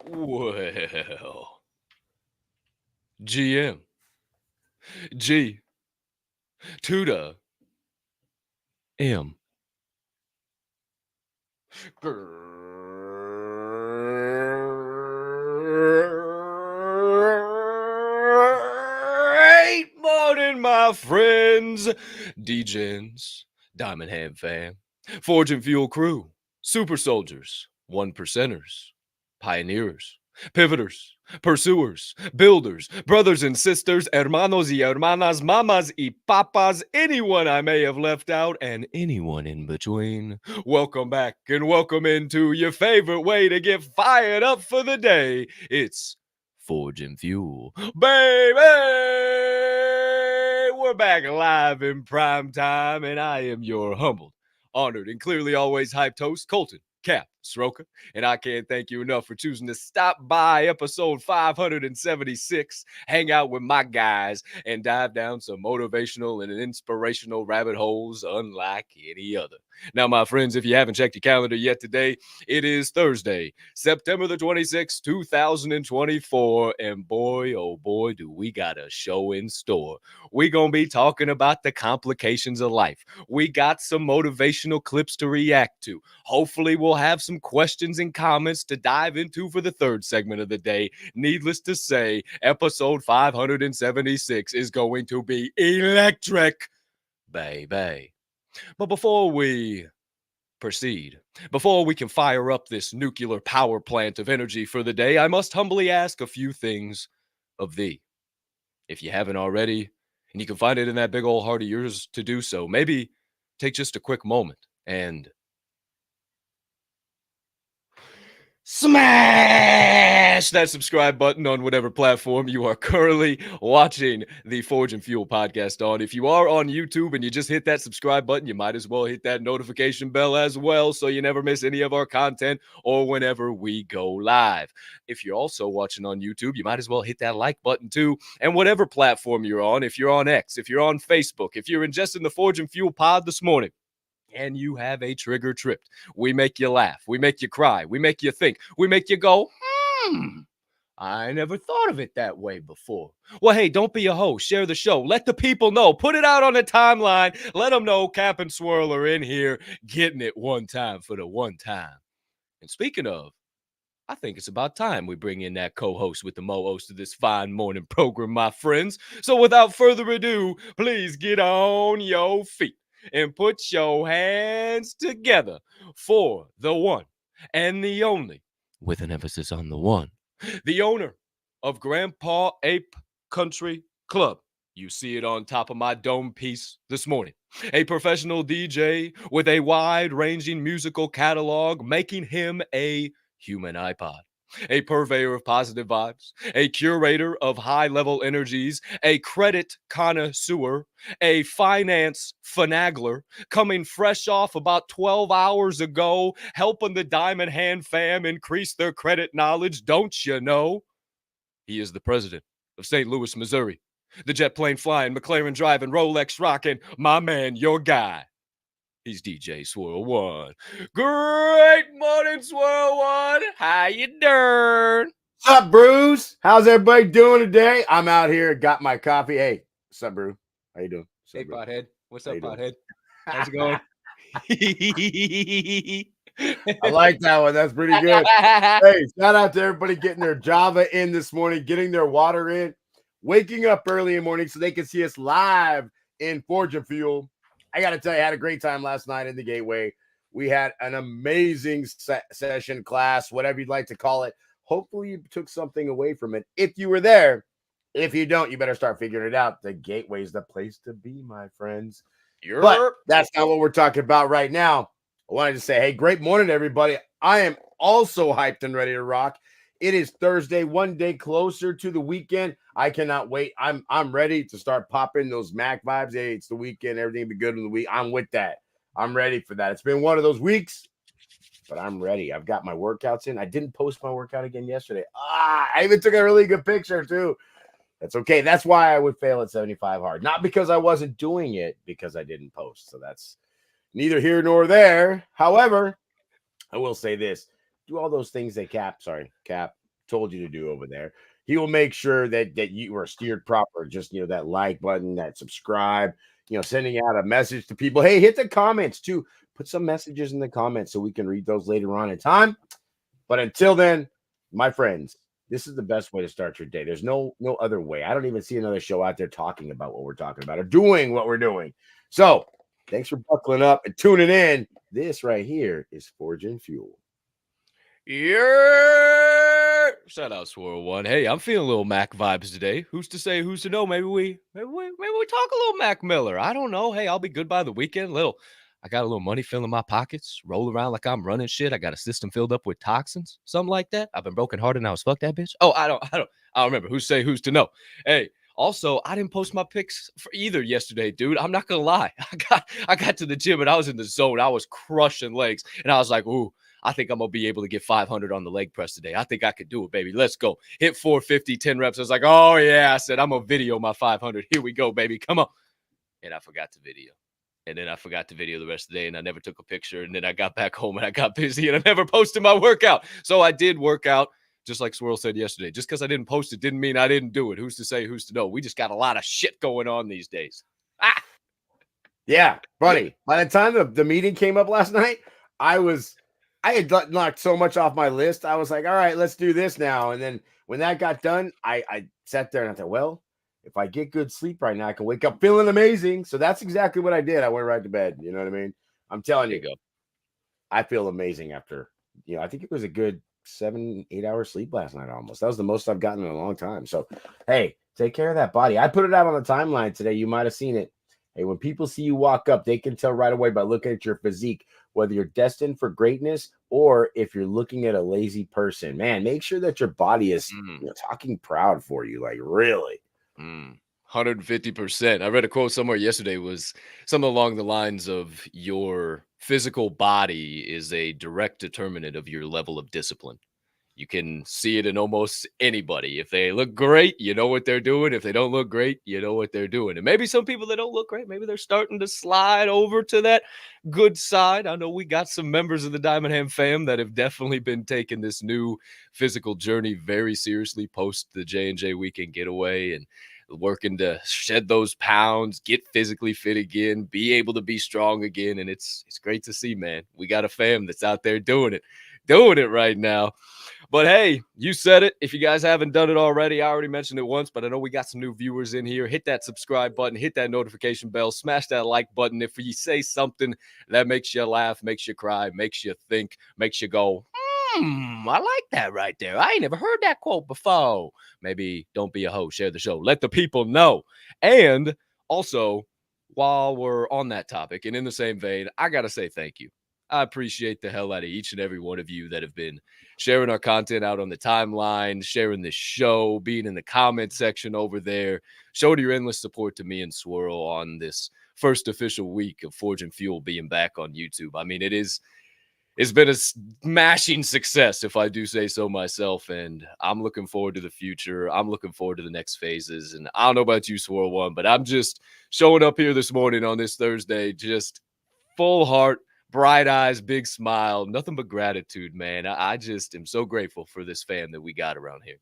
Well, GM, G, to the M. Great morning, my friends, DJs, Diamond Hand fam, Forge and Fuel crew, super soldiers, one percenters, pioneers, pivoters, pursuers, builders, brothers and sisters, hermanos y hermanas, mamas y papas, anyone I may have left out, and anyone in between. Welcome back and welcome into your favorite way to get fired up for the day. It's Forge and Fuel. Baby! We're back live in prime time, and I am your humbled, honored, and clearly always hyped host, Colton Capp Swirl. And I can't thank you enough for choosing to stop by episode 576, hang out with my guys, and dive down some motivational and inspirational rabbit holes unlike any other. Now, my friends, if you haven't checked your calendar yet today, it is Thursday, September the 26th, 2024, and boy, oh boy, do we got a show in store. We're going to be talking about the complications of life. We got some motivational clips to react to. Hopefully, we'll have some questions and comments to dive into for the third segment of the day. Needless to say, episode 576 is going to be electric, baby. But before we proceed, before we can fire up this nuclear power plant of energy for the day, I must humbly ask a few things of thee. If you haven't already, And you can find it in that big old heart of yours to do so. Maybe take just a quick moment and smash that subscribe button on whatever platform you are currently watching the Forge and Fuel podcast on. If you are on YouTube and you just hit that subscribe button, you might as well hit that notification bell as well so you never miss any of our content or whenever we go live. If you're also watching on YouTube, you might as well hit that like button too. And whatever platform you're on, if you're on X, if you're on Facebook, if you're ingesting the Forge and Fuel pod this morning, and you have a trigger tripped. We make you laugh. We make you cry. We make you think. We make you go, I never thought of it that way before. Well, hey, don't be a hoe. Share the show. Let the people know. Put it out on the timeline. Let them know Capp and Swirl are in here getting it one time for the one time. And speaking of, I think it's about time we bring in that co-host with the mo-host of this fine morning program, my friends. So without further ado, please get on your feet and put your hands together for the one and the only, with an emphasis on the one, the owner of Grandpa Ape Country Club. You see it on top of my dome piece this morning. A professional DJ with a wide-ranging musical catalog, making him a human iPod. A purveyor of positive vibes, a curator of high-level energies, a credit connoisseur, a finance finagler, coming fresh off about 12 hours ago, helping the Diamond Hand fam increase their credit knowledge, don't you know? He is the president of St. Louis, Missouri. The jet plane flying, McLaren driving, Rolex rocking, my man, your guy. He's DJ Swirl One. Great morning, Swirl One. How you doing? What's up, Bruce? How's everybody doing today? I'm out here, got my coffee. Hey, what's up, Brew? How you doing? What's Hey, up, Brew? Pothead. What's How up, you doing? Pothead? How's it going? I like that one. That's pretty good. Hey, shout out to everybody getting their Java in this morning, getting their water in, waking up early in the morning so they can see us live in Forge and Fuel. I got to tell you, I had a great time last night in the Gateway. We had an amazing session, class, whatever you'd like to call it. Hopefully you took something away from it. If you were there, if you don't, you better start figuring it out. The Gateway is the place to be, my friends. But that's not what we're talking about right now. I wanted to say, hey, great morning, everybody. I am also hyped and ready to rock. It is Thursday, one day closer to the weekend. I cannot wait. I'm ready to start popping those Mac vibes. Hey, it's the weekend. Everything will be good in the week. I'm with that. I'm ready for that. It's been one of those weeks, but I'm ready. I've got my workouts in. I didn't post my workout again yesterday. I even took a really good picture, too. That's okay. That's why I would fail at 75 hard. Not because I wasn't doing it, because I didn't post. So that's neither here nor there. However, I will say this. Do all those things that Capp told you to do over there. He will make sure that you are steered proper. Just, that like button, that subscribe, sending out a message to people. Hey, hit the comments too. Put some messages in the comments so we can read those later on in time. But until then, my friends, this is the best way to start your day. There's no other way. I don't even see another show out there talking about what we're talking about or doing what we're doing. So thanks for buckling up and tuning in. This right here is Forge and Fuel. Yeah. Shout out Swirl One. Hey, I'm feeling a little Mac vibes today. Who's to say? Who's to know? Maybe we talk a little Mac Miller. I don't know. Hey, I'll be good by the weekend. I got a little money filling my pockets. Roll around like I'm running shit. I got a system filled up with toxins, something like that. I've been broken hearted and I was fuck that bitch. Oh, I don't remember. Who's to know? Hey. Also, I didn't post my pics for either yesterday, dude. I'm not gonna lie. I got to the gym and I was in the zone. I was crushing legs, and I was like, ooh, I think I'm gonna be able to get 500 on the leg press today. I think I could do it, baby. Let's go. Hit 450, 10 reps. I was like, oh yeah. I said, I'm gonna video my 500. Here we go, baby. Come on. And I forgot to video. And then I forgot to video the rest of the day, and I never took a picture. And then I got back home and I got busy and I never posted my workout. So I did work out. Just like Swirl said yesterday, just because I didn't post it didn't mean I didn't do it. Who's to say, who's to know? We just got a lot of shit going on these days. Yeah, buddy. By the time the meeting came up last night, I had knocked so much off my list. I was like, all right, let's do this now. And then when that got done, I sat there and I thought, well, if I get good sleep right now, I can wake up feeling amazing. So that's exactly what I did. I went right to bed. You know what I mean? I'm telling you, I feel amazing after, I think it was a good 7-8 hours sleep last night almost. That was the most I've gotten in a long time. So, hey, Take care of that body. I put it out on the timeline today. You might have seen it. Hey, when people see you walk up, they can tell right away by looking at your physique whether you're destined for greatness or if you're looking at a lazy person. Man, make sure that your body is talking proud for you. Like, really. 150%. I read a quote somewhere yesterday was something along the lines of your physical body is a direct determinant of your level of discipline. You can see it in almost anybody. If they look great, you know what they're doing. If they don't look great, you know what they're doing. And maybe some people that don't look great, maybe they're starting to slide over to that good side. I know we got some members of the Diamond Ham fam that have definitely been taking this new physical journey very seriously post the J&J weekend getaway and working to shed those pounds, get physically fit again, be able to be strong again. And it's great to see, man. We got a fam that's out there doing it right now. But hey, you said it. If you guys haven't done it already, I already mentioned it once, but I know we got some new viewers in here. Hit that subscribe button, hit that notification bell, smash that like button. If you say something that makes you laugh, makes you cry, makes you think, makes you go, I like that right there. I ain't never heard that quote before. Maybe don't be a hoe, share the show. Let the people know. And also, while we're on that topic and in the same vein, I got to say thank you. I appreciate the hell out of each and every one of you that have been sharing our content out on the timeline, sharing the show, being in the comment section over there, showing your endless support to me and Swirl on this first official week of Forge and Fuel being back on YouTube. I mean, it's been a smashing success, if I do say so myself, and I'm looking forward to the future. I'm looking forward to the next phases, and I don't know about you, Swirl One, but I'm just showing up here this morning on this Thursday, just full heart, bright eyes, big smile, nothing but gratitude, man. I just am so grateful for this fam that we got around here.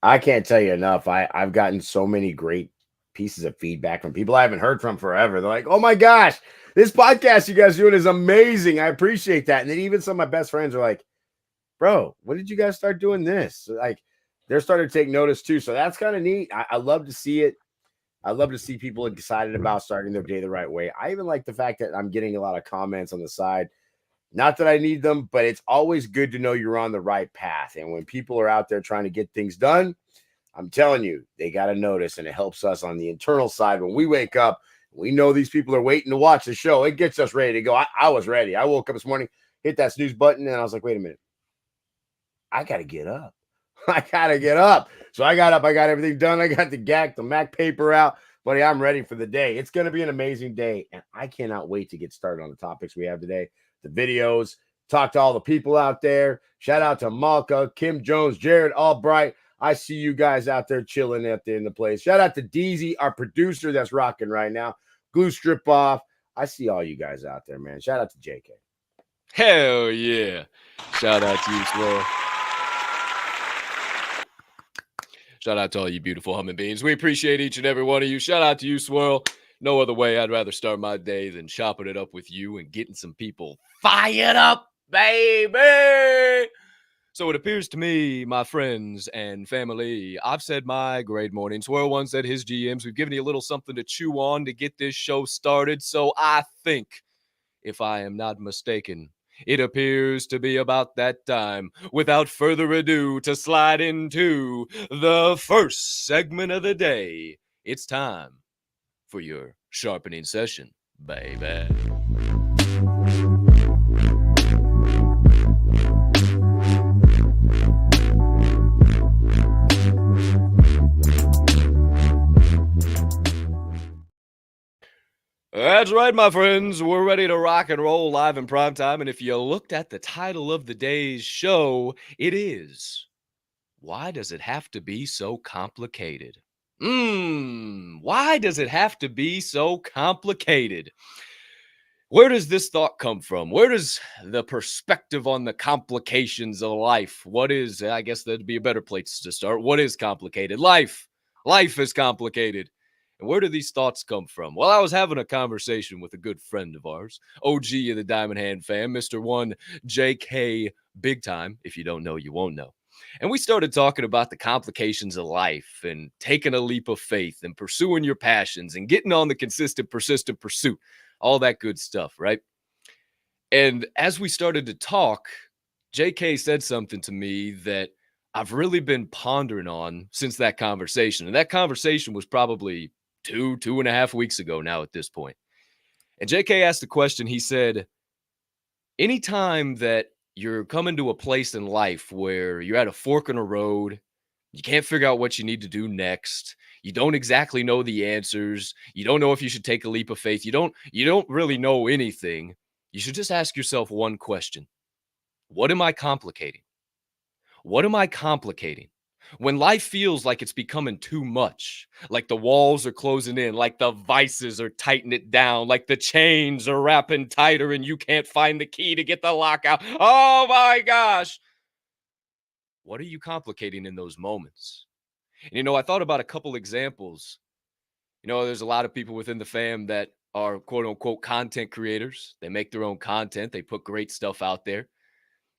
I can't tell you enough. I've gotten so many great pieces of feedback from people I haven't heard from forever. They're like, oh my gosh, this podcast you guys are doing is amazing. I appreciate that. And then even some of my best friends are like, bro, when did you guys start doing this? So like, they're starting to take notice too. So that's kind of neat. I love to see it. I love to see people excited about starting their day the right way. I even like the fact that I'm getting a lot of comments on the side. Not that I need them, but it's always good to know you're on the right path. And when people are out there trying to get things done, I'm telling you, they got to notice, and it helps us on the internal side. When we wake up, we know these people are waiting to watch the show. It gets us ready to go. I was ready. I woke up this morning, hit that snooze button, and I was like, wait a minute. I got to get up. I got to get up. So I got up. I got everything done. I got the Mac paper out. Buddy, I'm ready for the day. It's going to be an amazing day, and I cannot wait to get started on the topics we have today. The videos, talk to all the people out there. Shout out to Malka, Kim Jones, Jared Albright. I see you guys out there chilling in the place. Shout out to Deezy, our producer that's rocking right now. Glue strip off. I see all you guys out there, man. Shout out to JK. Hell yeah. Shout out to you, Swirl. Shout out to all you beautiful humming beings. We appreciate each and every one of you. Shout out to you, Swirl. No other way I'd rather start my day than chopping it up with you and getting some people fired up, baby. So it appears to me, my friends and family, I've said my great morning. Swirl One said his GMs. We've given you a little something to chew on to get this show started. So I think, if I am not mistaken, it appears to be about that time, without further ado, to slide into the first segment of the day. It's time for your sharpening session, baby. That's right, my friends. We're ready to rock and roll live in prime time. And if you looked at the title of the day's show, it is, Why Does It Have to Be So Complicated? Why does it have to be so complicated? Where does this thought come from? Where does the perspective on the complications of life? What is, I guess that'd be a better place to start. What is complicated? Life. Life is complicated. And where do these thoughts come from? Well, I was having a conversation with a good friend of ours, OG of the Diamond Hand fam, Mr. One JK Big Time. If you don't know, you won't know. And we started talking about the complications of life and taking a leap of faith and pursuing your passions and getting on the consistent, persistent pursuit, all that good stuff, right? And as we started to talk, JK said something to me that I've really been pondering on since that conversation. And that conversation was probably 2.5 weeks ago now at this point. And JK asked the question. He said, anytime that you're coming to a place in life where you're at a fork in a road, you can't figure out what you need to do next. You don't exactly know the answers. You don't know if you should take a leap of faith. You don't really know anything. You should just ask yourself one question. What am I complicating? What am I complicating? When life feels like it's becoming too much, like the walls are closing in, like the vices are tightening it down, like the chains are wrapping tighter and you can't find the key to get the lock out. Oh my gosh. What are you complicating in those moments? And, I thought about a couple examples. There's a lot of people within the fam that are quote unquote content creators. They make their own content, they put great stuff out there.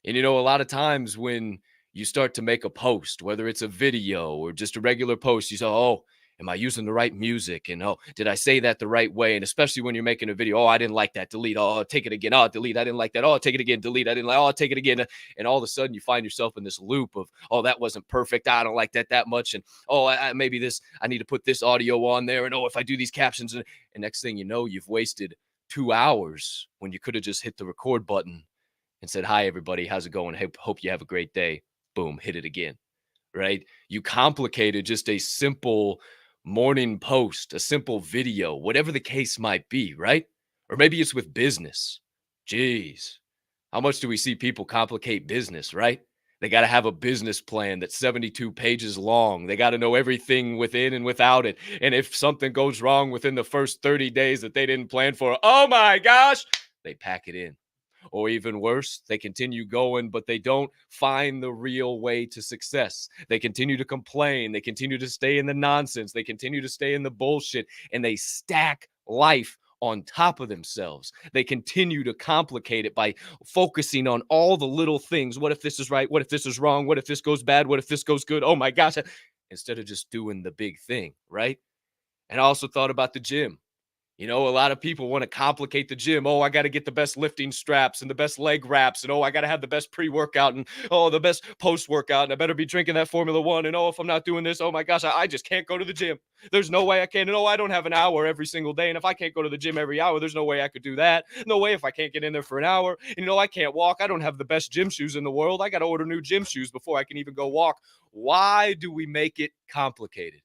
And a lot of times when you start to make a post, whether it's a video or just a regular post, you say, oh, am I using the right music? And oh, did I say that the right way? And especially when you're making a video, oh, I didn't like that, delete. Oh, take it again. Oh, delete. I didn't like that. Oh, take it again, delete. I didn't like, oh, take it again. And all of a sudden you find yourself in this loop of, oh, that wasn't perfect. I don't like that much. And oh, maybe I need to put this audio on there. And oh, if I do these captions, and next thing you know, you've wasted 2 hours when you could have just hit the record button and said, hi, everybody, how's it going? Hope you have a great day. Boom, hit it again, right? You complicated just a simple morning post, a simple video, whatever the case might be, right? Or maybe it's with business. Jeez, how much do we see people complicate business, right? They got to have a business plan that's 72 pages long. They got to know everything within and without it. And if something goes wrong within the first 30 days that they didn't plan for, oh my gosh, they pack it in. Or even worse, they continue going, but they don't find the real way to success. They continue to complain. They continue to stay in the nonsense. They continue to stay in the bullshit, and they stack life on top of themselves. They continue to complicate it by focusing on all the little things. What if this is right? What if this is wrong? What if this goes bad? What if this goes good? Oh my gosh. Instead of just doing the big thing, right? And I also thought about the gym. A lot of people want to complicate the gym. Oh, I got to get the best lifting straps and the best leg wraps. And oh, I got to have the best pre-workout and oh, the best post-workout. And I better be drinking that Formula One. And oh, if I'm not doing this, oh my gosh, I just can't go to the gym. There's no way I can. And oh, I don't have an hour every single day. And if I can't go to the gym every hour, there's no way I could do that. No way if I can't get in there for an hour. I can't walk. I don't have the best gym shoes in the world. I got to order new gym shoes before I can even go walk. Why do we make it complicated?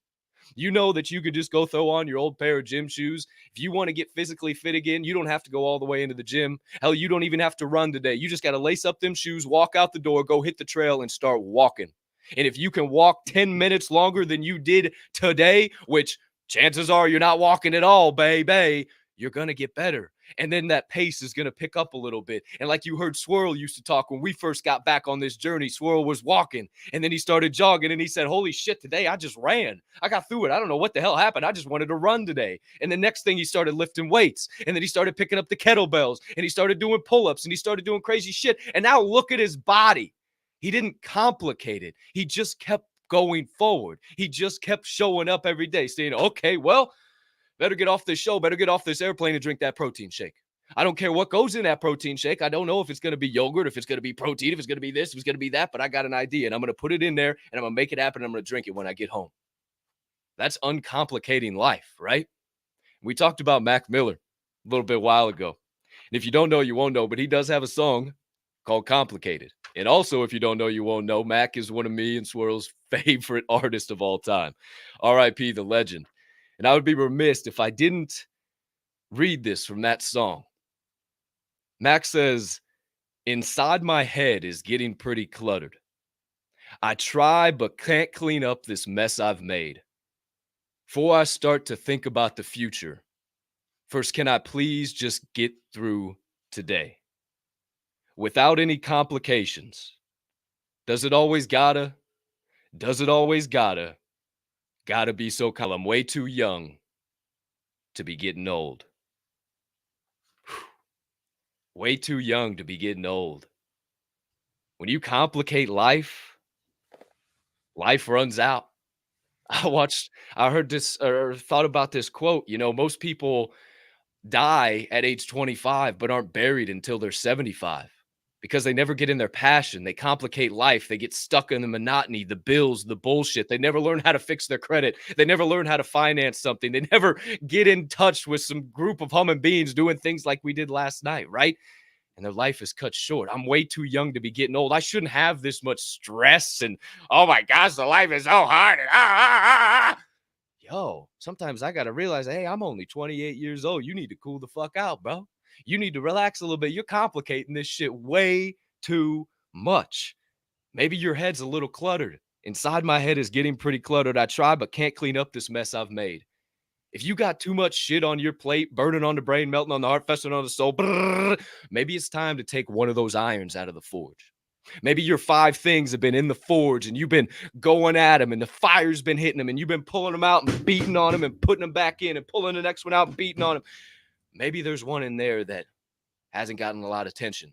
You know that you could just go throw on your old pair of gym shoes. If you want to get physically fit again, you don't have to go all the way into the gym. Hell, you don't even have to run today. You just got to lace up them shoes, walk out the door, go hit the trail, and start walking. And if you can walk 10 minutes longer than you did today, which chances are you're not walking at all, baby, you're going to get better. And then that pace is going to pick up a little bit. And like you heard Swirl used to talk when we first got back on this journey, Swirl was walking and then he started jogging and he said, holy shit, today I just ran. I got through it. I don't know what the hell happened. I just wanted to run today. And the next thing he started lifting weights and then he started picking up the kettlebells and he started doing pull-ups and he started doing crazy shit. And now look at his body. He didn't complicate it. He just kept going forward. He just kept showing up every day saying, okay, well, better get off this show, better get off this airplane and drink that protein shake. I don't care what goes in that protein shake. I don't know if it's going to be yogurt, if it's going to be protein, if it's going to be this, if it's going to be that, but I got an idea and I'm going to put it in there and I'm going to make it happen. And I'm going to drink it when I get home. That's uncomplicating life, right? We talked about Mac Miller a little bit a while ago. And if you don't know, you won't know, but he does have a song called Complicated. And also, if you don't know, you won't know, Mac is one of me and Swirl's favorite artists of all time. R.I.P. the legend. And I would be remiss if I didn't read this from that song. Max says, inside my head is getting pretty cluttered. I try but can't clean up this mess I've made. Before I start to think about the future, first, can I please just get through today? Without any complications. Does it always gotta? Does it always gotta? Gotta be so calm. I'm way too young to be getting old. Way too young to be getting old. When you complicate life, life runs out. I heard this or thought about this quote. Most people die at age 25, but aren't buried until they're 75. because they never get in their passion. They complicate life. They get stuck in the monotony, the bills, the bullshit. They never learn how to fix their credit. They never learn how to finance something. They never get in touch with some group of human beings doing things like we did last night, right? And their life is cut short. I'm way too young to be getting old. I shouldn't have this much stress and, oh my gosh, the life is so hard. And, Yo, sometimes I got to realize, hey, I'm only 28 years old. You need to cool the fuck out, bro. You need to relax a little bit. You're complicating this shit way too much. Maybe your head's a little cluttered. Inside my head is getting pretty cluttered. I try, but can't clean up this mess I've made. If you got too much shit on your plate, burning on the brain, melting on the heart, festering on the soul, maybe it's time to take one of those irons out of the forge. Maybe your 5 things have been in the forge and you've been going at them and the fire's been hitting them and you've been pulling them out and beating on them and putting them back in and pulling the next one out and beating on them. Maybe there's one in there that hasn't gotten a lot of attention.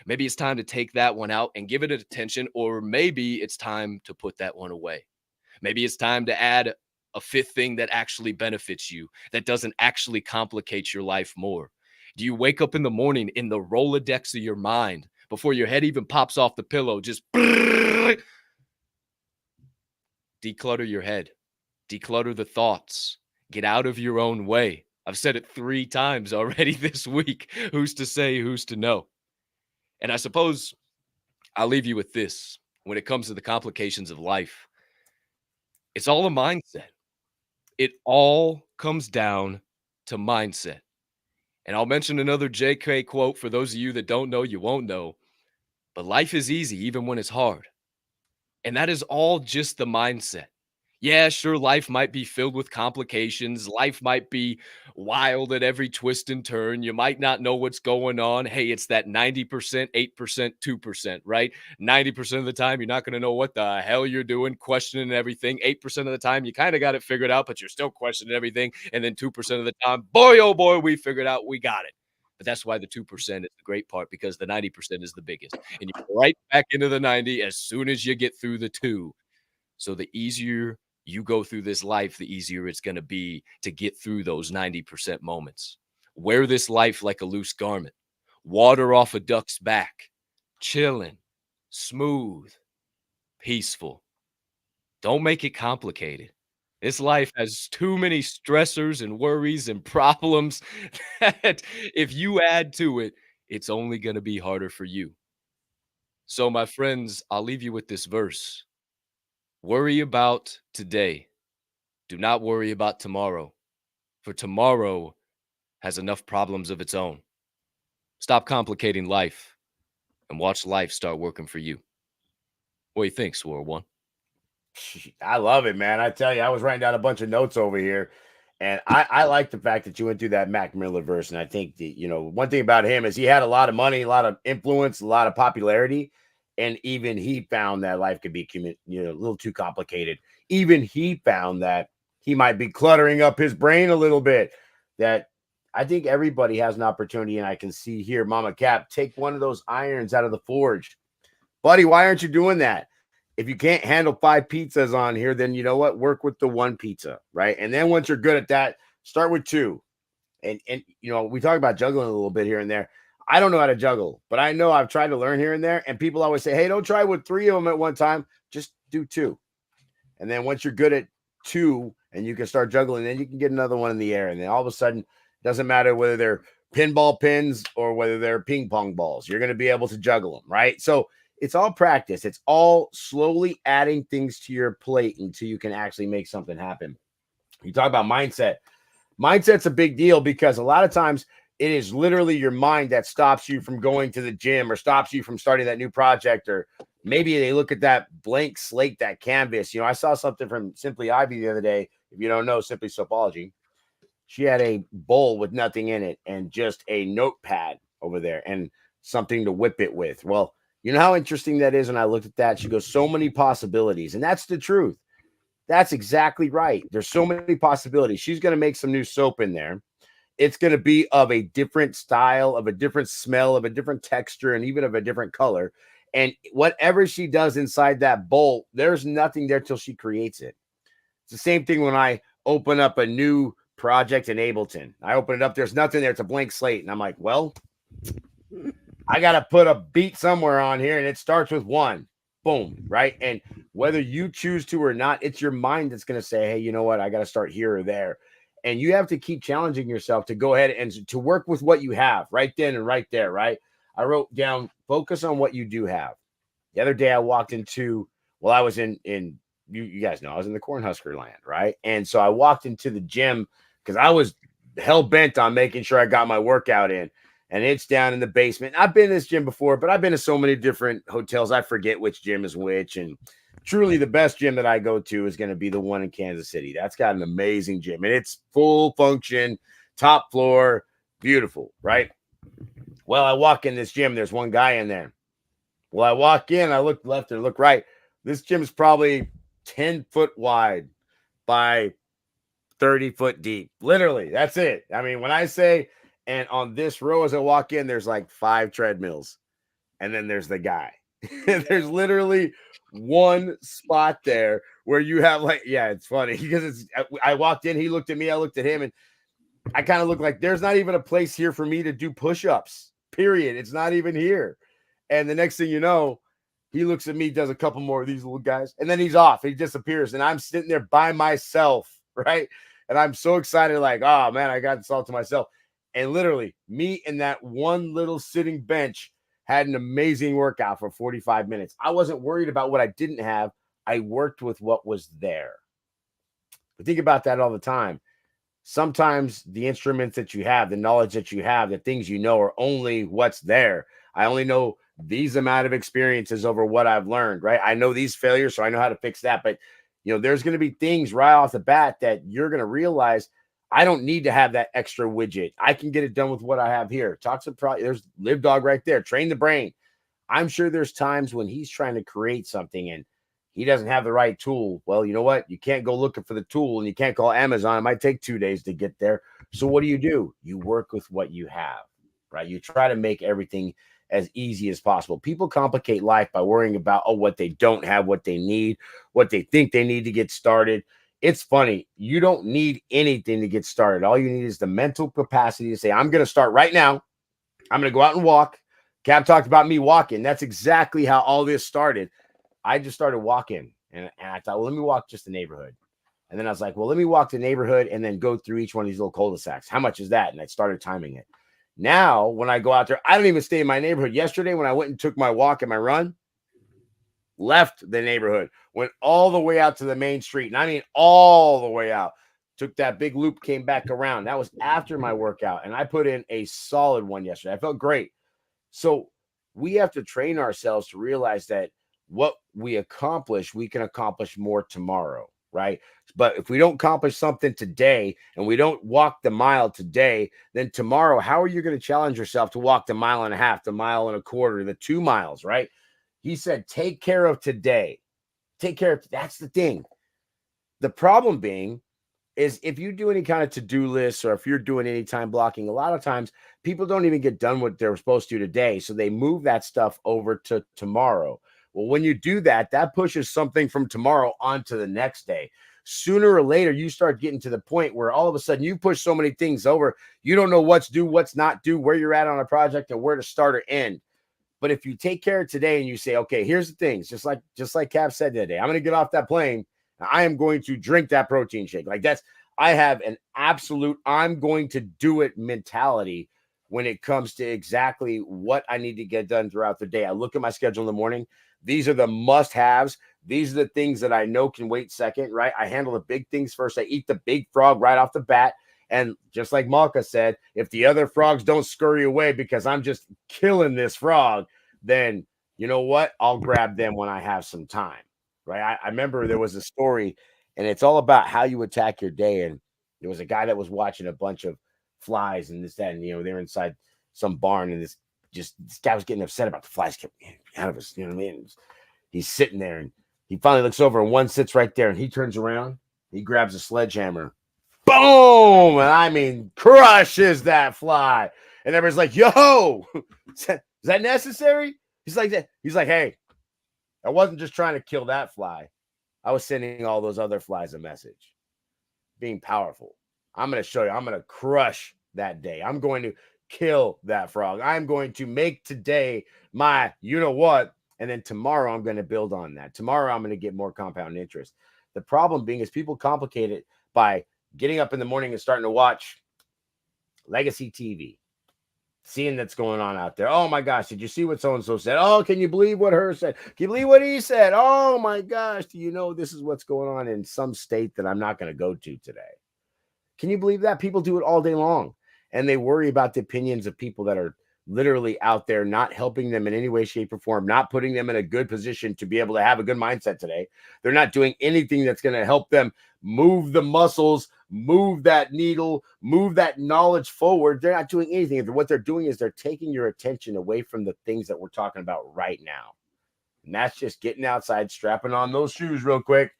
Maybe it's time to take that one out and give it attention, or maybe it's time to put that one away. Maybe it's time to add a 5th thing that actually benefits you, that doesn't actually complicate your life more. Do you wake up in the morning in the Rolodex of your mind before your head even pops off the pillow? Just declutter your head, declutter the thoughts, get out of your own way. I've said it 3 times already this week. Who's to say, who's to know? And I suppose I'll leave you with this. When it comes to the complications of life, it's all a mindset. It all comes down to mindset. And I'll mention another JK quote for those of you that don't know, you won't know. But life is easy even when it's hard. And that is all just the mindset. Yeah, sure, life might be filled with complications. Life might be wild at every twist and turn. You might not know what's going on. Hey, it's that 90%, 8%, 2%, right? 90% of the time, you're not going to know what the hell you're doing, questioning everything. 8% of the time, you kind of got it figured out, but you're still questioning everything. And then 2% of the time, boy, oh boy, we figured out we got it. But that's why the 2% is the great part, because the 90% is the biggest. And you go right back into the 90 as soon as you get through the 2. So the easier you go through this life, the easier it's going to be to get through those 90% moments. Wear this life like a loose garment. Water off a duck's back. Chilling. Smooth. Peaceful. Don't make it complicated. This life has too many stressors and worries and problems that if you add to it, it's only going to be harder for you. So, my friends, I'll leave you with this verse. Worry about today. Do not worry about tomorrow, for tomorrow has enough problems of its own. Stop complicating life and watch life start working for you. What do you think, Swirl One? I love it, man. I tell you, I was writing down a bunch of notes over here, and I like the fact that you went through that Mac Miller verse. And I think the one thing about him is he had a lot of money, a lot of influence, a lot of popularity, and even he found that life could be a little too complicated. Even he found that he might be cluttering up his brain a little bit. That I think everybody has an opportunity, and I can see here, Mama Capp, take one of those irons out of the forge, buddy. Why aren't you doing that? If you can't handle 5 pizzas on here, then you know what? Work with the 1 pizza, right? And then once you're good at that, start with 2. And we talk about juggling a little bit here and there. I don't know how to juggle, but I know I've tried to learn here and there. And people always say, hey, don't try with 3 of them at one time. Just do 2. And then once you're good at 2 and you can start juggling, then you can get another one in the air. And then all of a sudden, it doesn't matter whether they're pinball pins or whether they're ping pong balls. You're going to be able to juggle them, right? So it's all practice. It's all slowly adding things to your plate until you can actually make something happen. You talk about mindset. Mindset's a big deal because a lot of times it is literally your mind that stops you from going to the gym or stops you from starting that new project. Or maybe they look at that blank slate, that canvas. I saw something from Simply Ivy the other day. If you don't know Simply Soapology, she had a bowl with nothing in it and just a notepad over there and something to whip it with. Well, you know how interesting that is? When I looked at that, she goes, so many possibilities. And that's the truth. That's exactly right. There's so many possibilities. She's going to make some new soap in there. It's going to be of a different style, of a different smell, of a different texture, and even of a different color. And whatever she does inside that bowl, there's nothing there till she creates it. It's the same thing when I open up a new project in Ableton. I open it up. There's nothing there. It's a blank slate. And I'm like, well, I got to put a beat somewhere on here, and it starts with 1. Boom, right? And whether you choose to or not, it's your mind that's going to say, hey, you know what? I got to start here or there. And you have to keep challenging yourself to go ahead and to work with what you have right then and right there, right? I wrote down, focus on what you do have. The other day I walked into, well, I was in you guys know I was in the Cornhusker land, right? And so I walked into the gym because I was hell bent on making sure I got my workout in. And it's down in the basement. I've been to this gym before, but I've been to so many different hotels. I forget which gym is which. And truly, the best gym that I go to is going to be the one in Kansas City. That's got an amazing gym, and it's full function, top floor, beautiful, right? Well, I walk in this gym. There's one guy in there. Well, I walk in. I look left and look right. This gym is probably 10 foot wide by 30 foot deep. Literally, that's it. I mean, when I say, and on this row as I walk in, there's like 5 treadmills. And then there's the guy. There's literally one spot there where you have like, yeah, it's funny because I walked in, he looked at me, I looked at him, and I kind of look like there's not even a place here for me to do push-ups, period. It's not even here. And the next thing you know, he looks at me, does a couple more of these little guys, and then he's off. He disappears. And I'm sitting there by myself, right? And I'm so excited, like, oh man, I got this all to myself. And literally, me and that one little sitting bench had an amazing workout for 45 minutes. I wasn't worried about what I didn't have. I worked with what was there. But think about that all the time. Sometimes the instruments that you have, the knowledge that you have, the things you know are only what's there. I only know these amount of experiences over what I've learned, right? I know these failures, so I know how to fix that. But, you know, there's going to be things right off the bat that you're going to realize I don't need to have that extra widget. I can get it done with what I have here. There's Live Dog right there. Train the brain. I'm sure there's times when he's trying to create something and he doesn't have the right tool. Well, you know what? You can't go looking for the tool and you can't call Amazon. It might take 2 days to get there. So what do? You work with what you have, right? You try to make everything as easy as possible. People complicate life by worrying about, what they don't have, what they need, what they think they need to get started. It's funny. You don't need anything to get started. All you need is the mental capacity to say, I'm going to start right now. I'm going to go out and walk. Capp talked about me walking. That's exactly how all this started. I just started walking and I thought, well, let me walk just the neighborhood. And then I was like, well, let me walk the neighborhood and then go through each one of these little cul-de-sacs. How much is that? And I started timing it. Now, when I go out there, I don't even stay in my neighborhood. Yesterday, when I went and took my walk and my run, left the neighborhood, went all the way out to the main street. And I mean, all the way out. Took that big loop, came back around. That was after my workout. And I put in a solid one yesterday. I felt great. So we have to train ourselves to realize that what we accomplish, we can accomplish more tomorrow, right? But if we don't accomplish something today and we don't walk the mile today, then tomorrow, how are you going to challenge yourself to walk the mile and a half, the mile and a quarter, the 2 miles, right? He said, take care of today. Take care of, that's the thing. The problem being is if you do any kind of to-do lists or if you're doing any time blocking, a lot of times people don't even get done what they're supposed to today. So they move that stuff over to tomorrow. Well, when you do that, that pushes something from tomorrow onto the next day. Sooner or later, you start getting to the point where all of a sudden you push so many things over, you don't know what's due, what's not due, where you're at on a project, and where to start or end. But if you take care of today and you say, okay, here's the things, just like Capp said today, I'm going to get off that plane. I am going to drink that protein shake. I have an absolute, I'm going to do it mentality when it comes to exactly what I need to get done throughout the day. I look at my schedule in the morning. These are the must-haves. These are the things that I know can wait second, right? I handle the big things first. I eat the big frog right off the bat. And just like Malka said, if the other frogs don't scurry away because I'm just killing this frog, then you know what? I'll grab them when I have some time, right? I remember there was a story, and it's all about how you attack your day. And there was a guy that was watching a bunch of flies and this, that, and, they're inside some barn, and this guy was getting upset about the flies kept out of us. You know what I mean? He's sitting there, and he finally looks over, and one sits right there, and he turns around, he grabs a sledgehammer, boom, and I mean crushes that fly. And everybody's like, yo, is that necessary? He's like, hey, I wasn't just trying to kill that fly. I was sending all those other flies a message. Being powerful. I'm going to show you. I'm going to crush that day. I'm going to kill that frog. I'm going to make today my you know what, and then tomorrow I'm going to build on that. Tomorrow I'm going to get more compound interest. The problem being is people complicate it by getting up in the morning and starting to watch legacy TV, seeing that's going on out there. Oh my gosh, did you see what so and so said? Oh, can you believe what her said? Can you believe what he said? Oh my gosh, do you know this is what's going on in some state that I'm not going to go to today? Can you believe that? People do it all day long, and they worry about the opinions of people that are literally out there, not helping them in any way, shape, or form, not putting them in a good position to be able to have a good mindset today. They're not doing anything that's going to help them move the muscles, move that needle, move that knowledge forward. They're not doing anything. What they're doing is they're taking your attention away from the things that we're talking about right now. And that's just getting outside, strapping on those shoes real quick,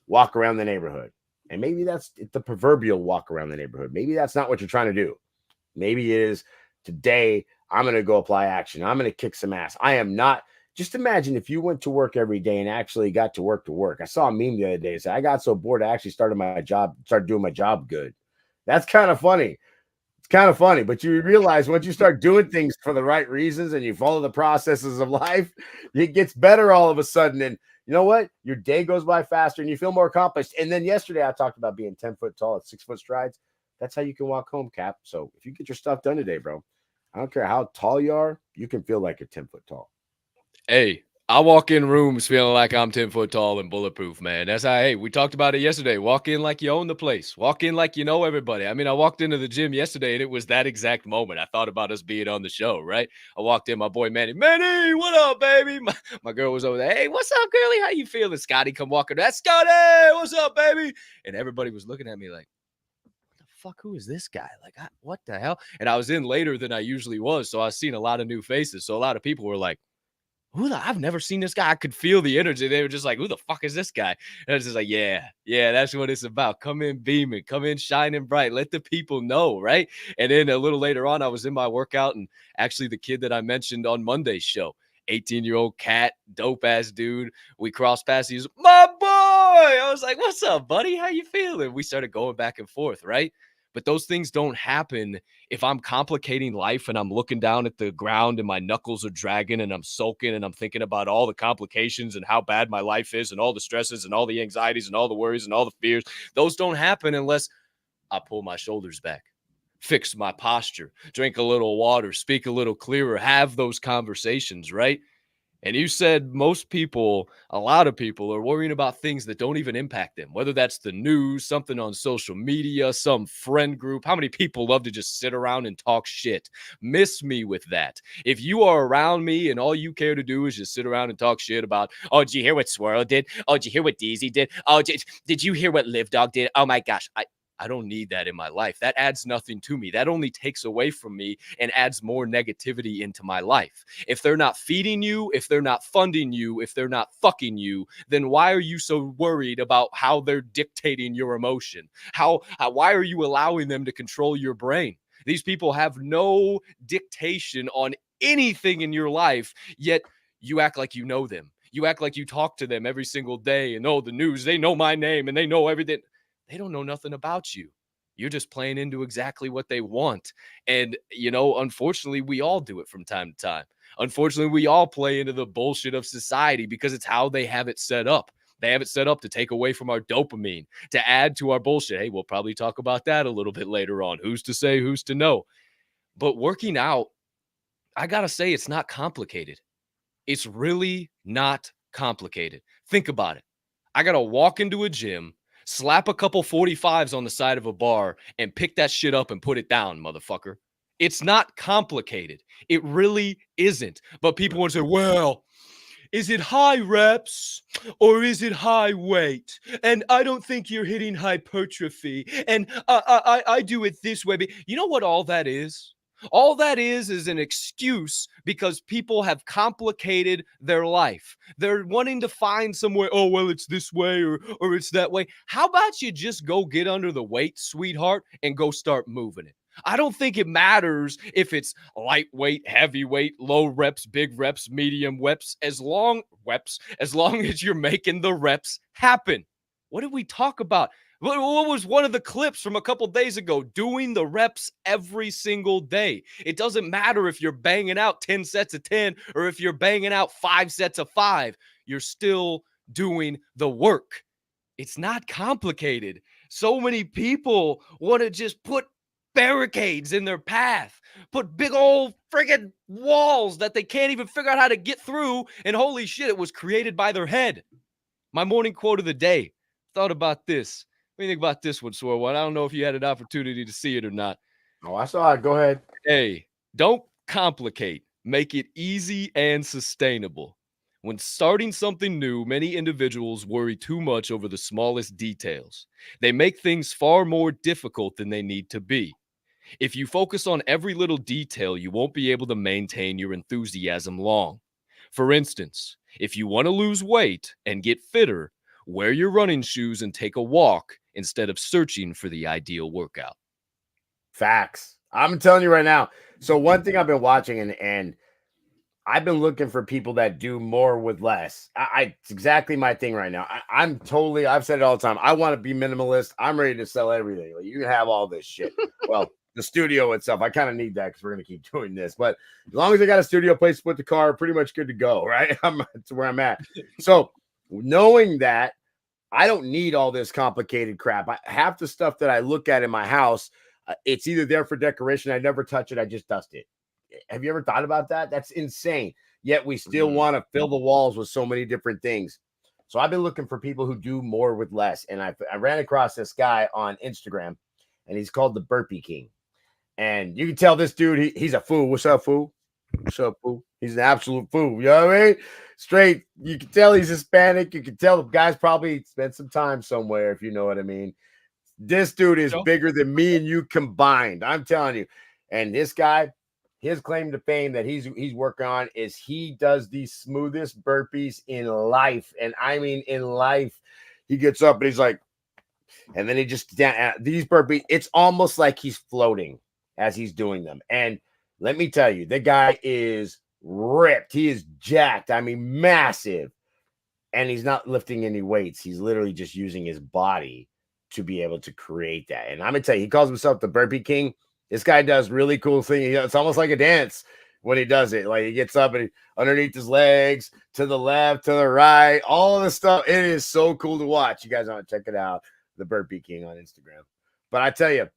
walk around the neighborhood. And maybe that's the proverbial walk around the neighborhood. Maybe that's not what you're trying to do. Maybe it is today, I'm going to go apply action. I'm going to kick some ass. I am not. Just imagine if you went to work every day and actually got to work. I saw a meme the other day. Say, I got so bored, I actually started doing my job good. That's kind of funny. It's kind of funny, but you realize once you start doing things for the right reasons and you follow the processes of life, it gets better all of a sudden. And you know what? Your day goes by faster and you feel more accomplished. And then yesterday I talked about being 10 foot tall at 6 foot strides. That's how you can walk home, Cap. So if you get your stuff done today, bro, I don't care how tall you are, you can feel like you're 10 foot tall. Hey, I walk in rooms feeling like I'm 10 foot tall and bulletproof, man. That's how, hey, we talked about it yesterday. Walk in like you own the place. Walk in like you know everybody. I mean, I walked into the gym yesterday and it was that exact moment. I thought about us being on the show, right? I walked in, my boy Manny, what up, baby? My girl was over there. Hey, what's up, girlie? How you feeling? Scotty come walking. That's Scotty. What's up, baby? And everybody was looking at me like, fuck, who is this guy? Like, what the hell? And I was in later than I usually was, so I was seeing a lot of new faces. So a lot of people were like, I've never seen this guy. I could feel the energy. They were just like, who the fuck is this guy? And I was just like, yeah, that's what it's about. Come in beaming, come in shining bright. Let the people know, right? And then a little later on, I was in my workout, and actually the kid that I mentioned on Monday's show, 18-year-old cat, dope ass dude. We crossed paths. He's my boy. I was like, what's up, buddy? How you feeling? We started going back and forth, right? But those things don't happen if I'm complicating life and I'm looking down at the ground and my knuckles are dragging and I'm sulking and I'm thinking about all the complications and how bad my life is and all the stresses and all the anxieties and all the worries and all the fears. Those don't happen unless I pull my shoulders back, fix my posture, drink a little water, speak a little clearer, have those conversations, right? And you said most people, a lot of people are worrying about things that don't even impact them, whether that's the news, something on social media, some friend group. How many people love to just sit around and talk shit? Miss me with that. If you are around me and all you care to do is just sit around and talk shit about, oh, did you hear what Swirl did? Oh, did you hear what Deezy did? Oh, did you hear what Live Dog did? Oh my gosh. I don't need that in my life. That adds nothing to me. That only takes away from me and adds more negativity into my life. If they're not feeding you, if they're not funding you, if they're not fucking you, then why are you so worried about how they're dictating your emotion? Why are you allowing them to control your brain? These people have no dictation on anything in your life, yet you act like you know them. You act like you talk to them every single day and, oh, the news, they know my name and they know everything. They don't know nothing about you. You're just playing into exactly what they want. And, unfortunately, we all do it from time to time. Unfortunately, we all play into the bullshit of society because it's how they have it set up. They have it set up to take away from our dopamine, to add to our bullshit. Hey, we'll probably talk about that a little bit later on. Who's to say, who's to know? But working out, I got to say, it's not complicated. It's really not complicated. Think about it. I got to walk into a gym, slap a couple 45s on the side of a bar and pick that shit up and put it down, motherfucker. It's not complicated. It really isn't. But people want to say, well, is it high reps or is it high weight? And I don't think you're hitting hypertrophy. And I do it this way. But you know what all that is? All that is an excuse because people have complicated their life. They're wanting to find some way, oh, well, it's this way or it's that way. How about you just go get under the weight, sweetheart, and go start moving it? I don't think it matters if it's lightweight, heavyweight, low reps, big reps, medium reps, as long as you're making the reps happen. What did we talk about? What was one of the clips from a couple days ago? Doing the reps every single day. It doesn't matter if you're banging out 10 sets of 10 or if you're banging out 5 sets of 5. You're still doing the work. It's not complicated. So many people want to just put barricades in their path, put big old friggin' walls that they can't even figure out how to get through. And holy shit, it was created by their head. My morning quote of the day. Thought about this. What do you think about this one, Swirl? I don't know if you had an opportunity to see it or not. Oh, I saw it. Go ahead. Hey, don't complicate. Make it easy and sustainable. When starting something new, many individuals worry too much over the smallest details. They make things far more difficult than they need to be. If you focus on every little detail, you won't be able to maintain your enthusiasm long. For instance, if you want to lose weight and get fitter, wear your running shoes and take a walk instead of searching for the ideal workout. Facts. I'm telling you right now. So one thing I've been watching and I've been looking for people that do more with less. It's exactly my thing right now. I've said it all the time. I want to be minimalist. I'm ready to sell everything. Like, you can have all this shit. Well, the studio itself, I kind of need that because we're going to keep doing this. But as long as I got a studio place to put the car, pretty much good to go, right? That's where I'm at. So knowing that, I don't need all this complicated crap. Half the stuff that I look at in my house, it's either there for decoration. I never touch it. I just dust it. Have you ever thought about that? That's insane. Yet we still want to fill the walls with so many different things. So I've been looking for people who do more with less. And I ran across this guy on Instagram, and he's called the Burpee King. And you can tell this dude, he's a fool. What's up, fool? What's up, fool? He's an absolute fool. You know what I mean? Straight. You can tell he's Hispanic. You can tell the guy's probably spent some time somewhere, if you know what I mean. This dude is bigger than me and you combined. I'm telling you. And this guy, his claim to fame that he's working on is he does the smoothest burpees in life. And I mean in life. He gets up and he's like, and then he just these burpees, it's almost like he's floating as he's doing them. And let me tell you, the guy is ripped. He is jacked. I mean, massive. And he's not lifting any weights. He's literally just using his body to be able to create that. And I'm going to tell you, he calls himself the Burpee King. This guy does really cool things. It's almost like a dance when he does it. Like he gets up and underneath his legs, to the left, to the right, all of the stuff. It is so cool to watch. You guys want to check it out, the Burpee King on Instagram. But I tell you,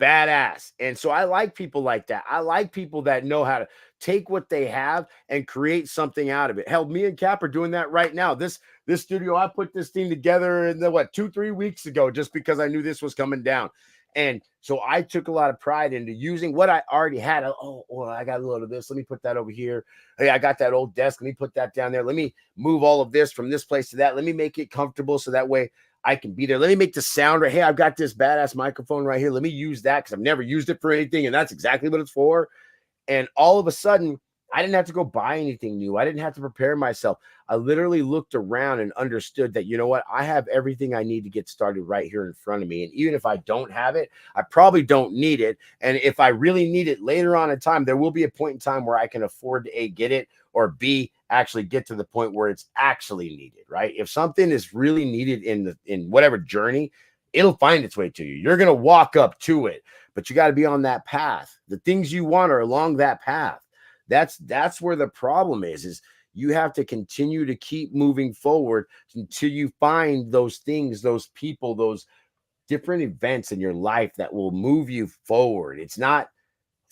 badass. And so I like people like that. I like people that know how to take what they have and create something out of it. Hell, me and Capp are doing that right now. This studio, I put this thing together in the 2-3 weeks ago, just because I knew this was coming down. And so I took a lot of pride into using what I already had. I got a little of this. Let me put that over here. Hey, I got that old desk. Let me put that down there. Let me move all of this from this place to that. Let me make it comfortable so that way I can be there. Let me make the sound right. Hey, I've got this badass microphone right here. Let me use that because I've never used it for anything. And that's exactly what it's for. And all of a sudden, I didn't have to go buy anything new. I didn't have to prepare myself. I literally looked around and understood that, you know what? I have everything I need to get started right here in front of me. And even if I don't have it, I probably don't need it. And if I really need it later on in time, there will be a point in time where I can afford to A, get it, or B, actually get to the point where it's actually needed, right? If something is really needed in whatever journey, it'll find its way to you. You're going to walk up to it, but you got to be on that path. The things you want are along that path. That's where the problem is you have to continue to keep moving forward until you find those things, those people, those different events in your life that will move you forward. It's not,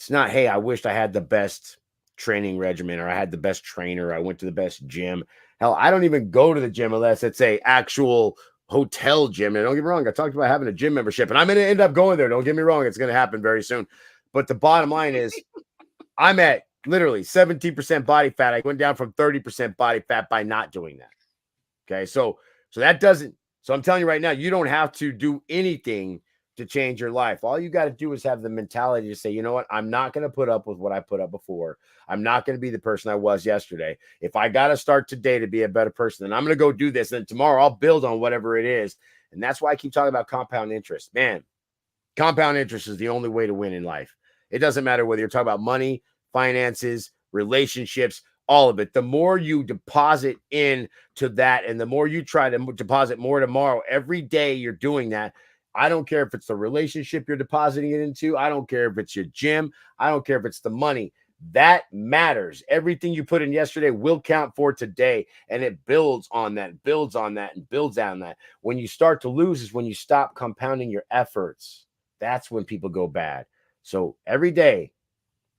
hey, I wished I had the best training regimen or I had the best trainer. I went to the best gym. Hell, I don't even go to the gym unless it's a actual hotel gym. And don't get me wrong, I talked about having a gym membership and I'm going to end up going there. Don't get me wrong. It's going to happen very soon. But the bottom line is I'm at literally 17% body fat. I went down from 30% body fat by not doing that. Okay. So that doesn't, so I'm telling you right now, you don't have to do anything to change your life. All you got to do is have the mentality to say, you know what? I'm not going to put up with what I put up before. I'm not going to be the person I was yesterday. If I got to start today to be a better person, then I'm going to go do this. And tomorrow I'll build on whatever it is. And that's why I keep talking about compound interest. Man, compound interest is the only way to win in life. It doesn't matter whether you're talking about money, finances, relationships, all of it. The more you deposit into that, and the more you try to deposit more tomorrow, every day you're doing that. I don't care if it's the relationship you're depositing it into. I don't care if it's your gym. I don't care if it's the money. That matters. Everything you put in yesterday will count for today, and it builds on that, builds on that, and builds on that. When you start to lose is when you stop compounding your efforts. That's when people go bad. So every day,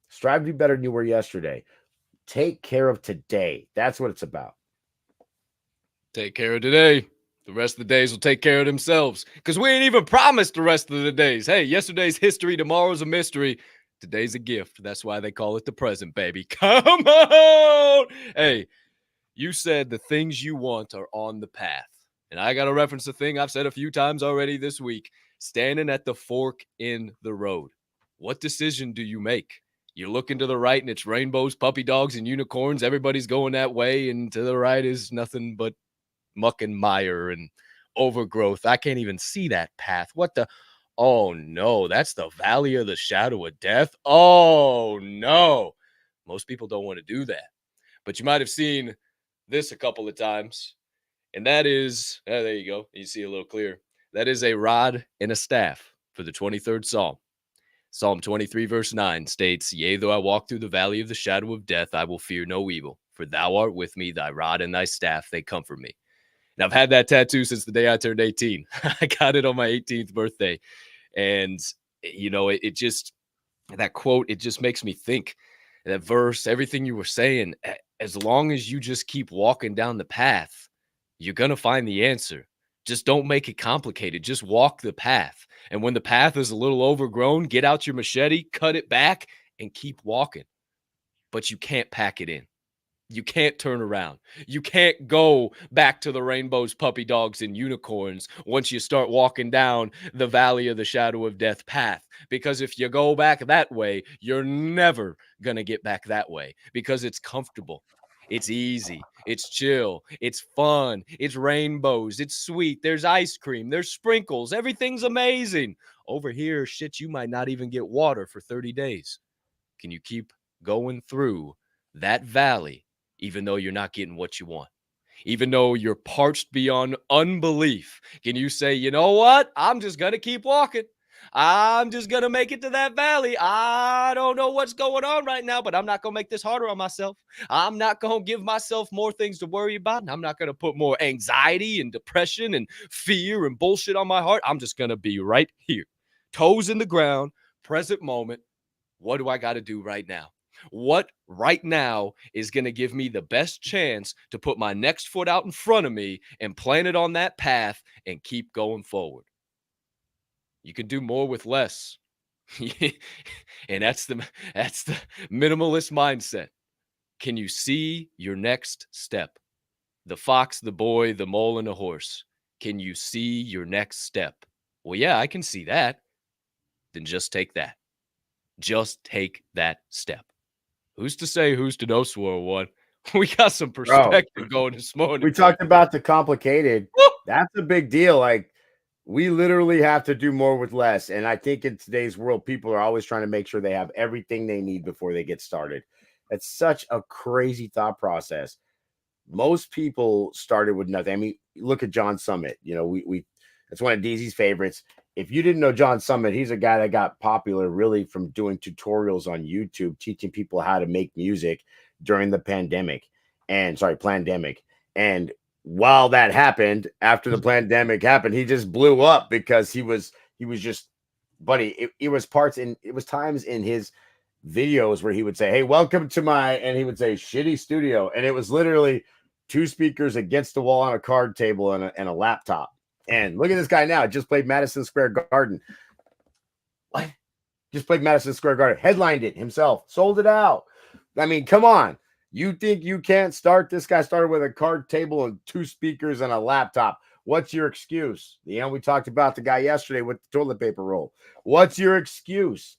strive to be better than you were yesterday. Take care of today. That's what it's about. Take care of today. The rest of the days will take care of themselves. Because we ain't even promised the rest of the days. Hey, yesterday's history, tomorrow's a mystery. Today's a gift. That's why they call it the present, baby. Come on! Hey, you said the things you want are on the path. And I got to reference the thing I've said a few times already this week. Standing at the fork in the road. What decision do you make? You're looking to the right and it's rainbows, puppy dogs, and unicorns. Everybody's going that way. And to the right is nothing but muck and mire and overgrowth. I can't even see that path. What the? Oh no, that's the valley of the shadow of death. Oh no. Most people don't want to do that. But you might have seen this a couple of times. And that is, there you go. You see a little clear. That is a rod and a staff for the 23rd Psalm. Psalm 23, verse 9 states, Yea, though I walk through the valley of the shadow of death, I will fear no evil. For thou art with me, thy rod and thy staff, they comfort me. And I've had that tattoo since the day I turned 18. I got it on my 18th birthday. And, it just, that quote, it just makes me think. That verse, everything you were saying, as long as you just keep walking down the path, you're going to find the answer. Just don't make it complicated. Just walk the path. And when the path is a little overgrown, get out your machete, cut it back, and keep walking. But you can't pack it in. You can't turn around. You can't go back to the rainbows, puppy dogs, and unicorns once you start walking down the valley of the shadow of death path. Because if you go back that way, you're never going to get back that way because it's comfortable. It's easy. It's chill. It's fun. It's rainbows. It's sweet. There's ice cream. There's sprinkles. Everything's amazing. Over here, shit, you might not even get water for 30 days. Can you keep going through that valley even though you're not getting what you want? Even though you're parched beyond unbelief, can you say, you know what? I'm just going to keep walking. I'm just going to make it to that valley. I don't know what's going on right now, but I'm not going to make this harder on myself. I'm not going to give myself more things to worry about. And I'm not going to put more anxiety and depression and fear and bullshit on my heart. I'm just going to be right here, toes in the ground, present moment. What do I got to do right now? What right now is going to give me the best chance to put my next foot out in front of me and plant it on that path and keep going forward? You can do more with less. And that's the minimalist mindset. Can you see your next step? The fox, the boy, the mole, and the horse. Can you see your next step? Well, yeah, I can see that. Then just take that. Just take that step. Who's to say who's to know, Swirl One? We got some perspective going this morning. We talked about the complicated. That's a big deal. Like, we literally have to do more with less. And I think in today's world, people are always trying to make sure they have everything they need before they get started. It's such a crazy thought process. Most people started with nothing. I mean, look at John Summit. We that's one of DZ's favorites. If you didn't know John Summit, he's a guy that got popular really from doing tutorials on YouTube, teaching people how to make music during the pandemic. And while that happened, after the pandemic happened, he just blew up because he was just, buddy, it was times in his videos where he would say, hey, welcome to and he would say shitty studio. And it was literally two speakers against the wall on a card table and a laptop. And look at this guy now. Just played Madison Square Garden. What? Just played Madison Square Garden. Headlined it himself. Sold it out. I mean, come on. You think you can't start? This guy started with a card table and two speakers and a laptop. What's your excuse? We talked about the guy yesterday with the toilet paper roll. What's your excuse?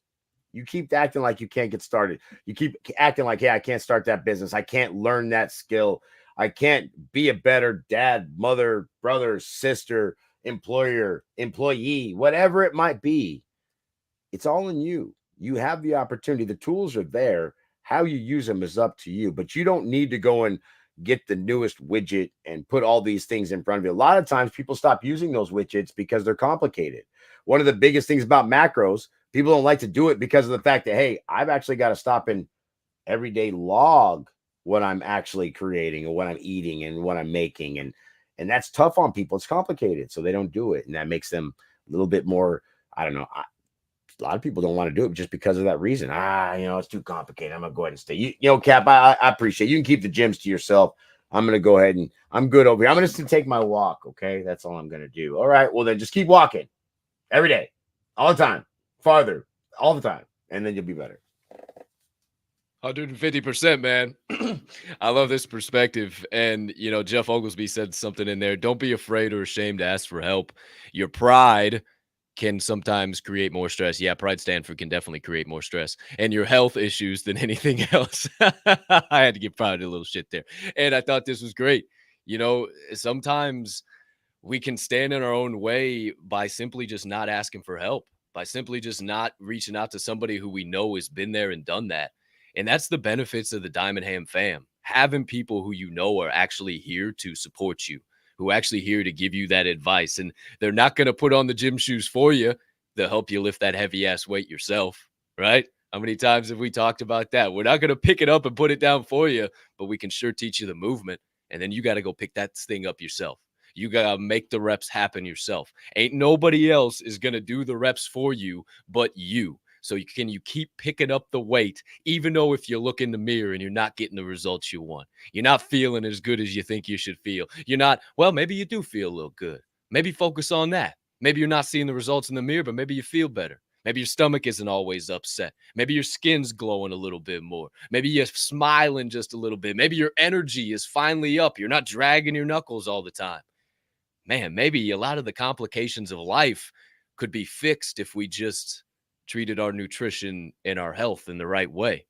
You keep acting like you can't get started. You keep acting like, hey, I can't start that business. I can't learn that skill. I can't be a better dad, mother, brother, sister, employer, employee, whatever it might be. It's all in you. You have the opportunity. The tools are there. How you use them is up to you, but you don't need to go and get the newest widget and put all these things in front of you. A lot of times people stop using those widgets because they're complicated. One of the biggest things about macros, people don't like to do it because of the fact that, hey, I've actually got to stop and everyday log what I'm actually creating and what I'm eating and what I'm making. And that's tough on people. It's complicated. So they don't do it. And that makes them a little bit more, I don't know. A lot of people don't want to do it just because of that reason. It's too complicated. I'm gonna go ahead and stay. Cap, I appreciate you can keep the gyms to yourself. I'm gonna go ahead and I'm good over here. I'm just gonna take my walk. Okay, that's all I'm gonna do. All right, well then just keep walking every day, all the time, farther, all the time, and then you'll be better. 150%, man. I love this perspective. And, Jeff Oglesby said something in there. Don't be afraid or ashamed to ask for help. Your pride can sometimes create more stress. Yeah, Pride Stanford can definitely create more stress and your health issues than anything else. I had to give Pride a little shit there. And I thought this was great. Sometimes we can stand in our own way by simply just not asking for help, by simply just not reaching out to somebody who we know has been there and done that. And that's the benefits of the Diamond Ham fam. Having people who are actually here to support you, who are actually here to give you that advice. And they're not going to put on the gym shoes for you. They'll help you lift that heavy ass weight yourself, right? How many times have we talked about that? We're not going to pick it up and put it down for you, but we can sure teach you the movement. And then you got to go pick that thing up yourself. You got to make the reps happen yourself. Ain't nobody else is going to do the reps for you but you. So you keep picking up the weight, even though if you look in the mirror and you're not getting the results you want. You're not feeling as good as you think you should feel. You're not, well, maybe you do feel a little good. Maybe focus on that. Maybe you're not seeing the results in the mirror, but maybe you feel better. Maybe your stomach isn't always upset. Maybe your skin's glowing a little bit more. Maybe you're smiling just a little bit. Maybe your energy is finally up. You're not dragging your knuckles all the time. Man, maybe a lot of the complications of life could be fixed if we just treated our nutrition and our health in the right way.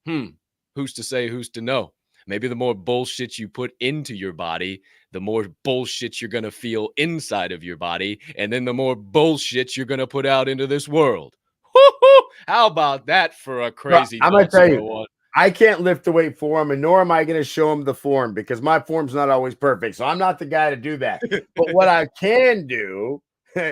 Who's to say, who's to know? Maybe the more bullshit you put into your body, the more bullshit you're going to feel inside of your body. And then the more bullshit you're going to put out into this world. Woo-hoo! How about that for a crazy I'm going to thought tell you, I can't lift the weight for him, and nor am I going to show him the form because my form's not always perfect. So I'm not the guy to do that. But what I can do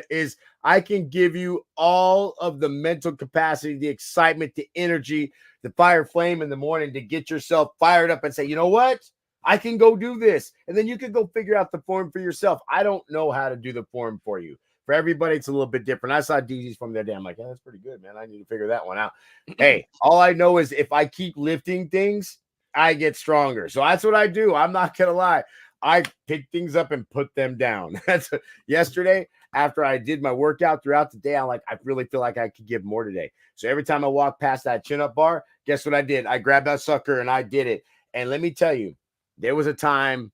is I can give you all of the mental capacity, the excitement, the energy, the fire flame in the morning to get yourself fired up and say, you know what? I can go do this. And then you can go figure out the form for yourself. I don't know how to do the form for you. For everybody, it's a little bit different. I saw DZ's from the other day. I'm like, yeah, that's pretty good, man. I need to figure that one out. Hey, all I know is if I keep lifting things, I get stronger. So that's what I do. I'm not going to lie. I pick things up and put them down. That's yesterday after I did my workout throughout the day. I'm like, I really feel like I could give more today. So every time I walk past that chin-up bar, guess what I did? I grabbed that sucker and I did it. And let me tell you, there was a time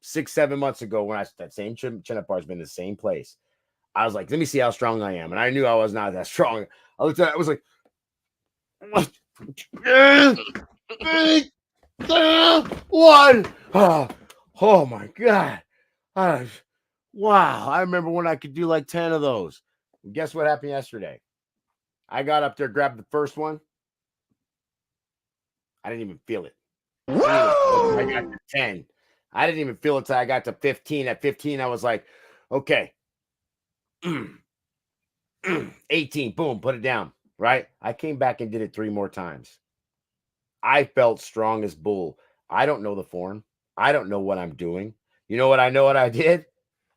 6-7 months ago when that same chin-up bar has been in the same place. I was like, let me see how strong I am. And I knew I was not that strong. I looked at it, I was like, one. Oh my God. Wow. I remember when I could do like 10 of those. And guess what happened yesterday? I got up there, grabbed the first one. I didn't even feel it. I got to 10. I didn't even feel it until I got to 15. At 15, I was like, okay. 18, boom, put it down, right? I came back and did it 3 more times. I felt strong as bull. I don't know the form. I don't know what I'm doing. You know what I know what I did?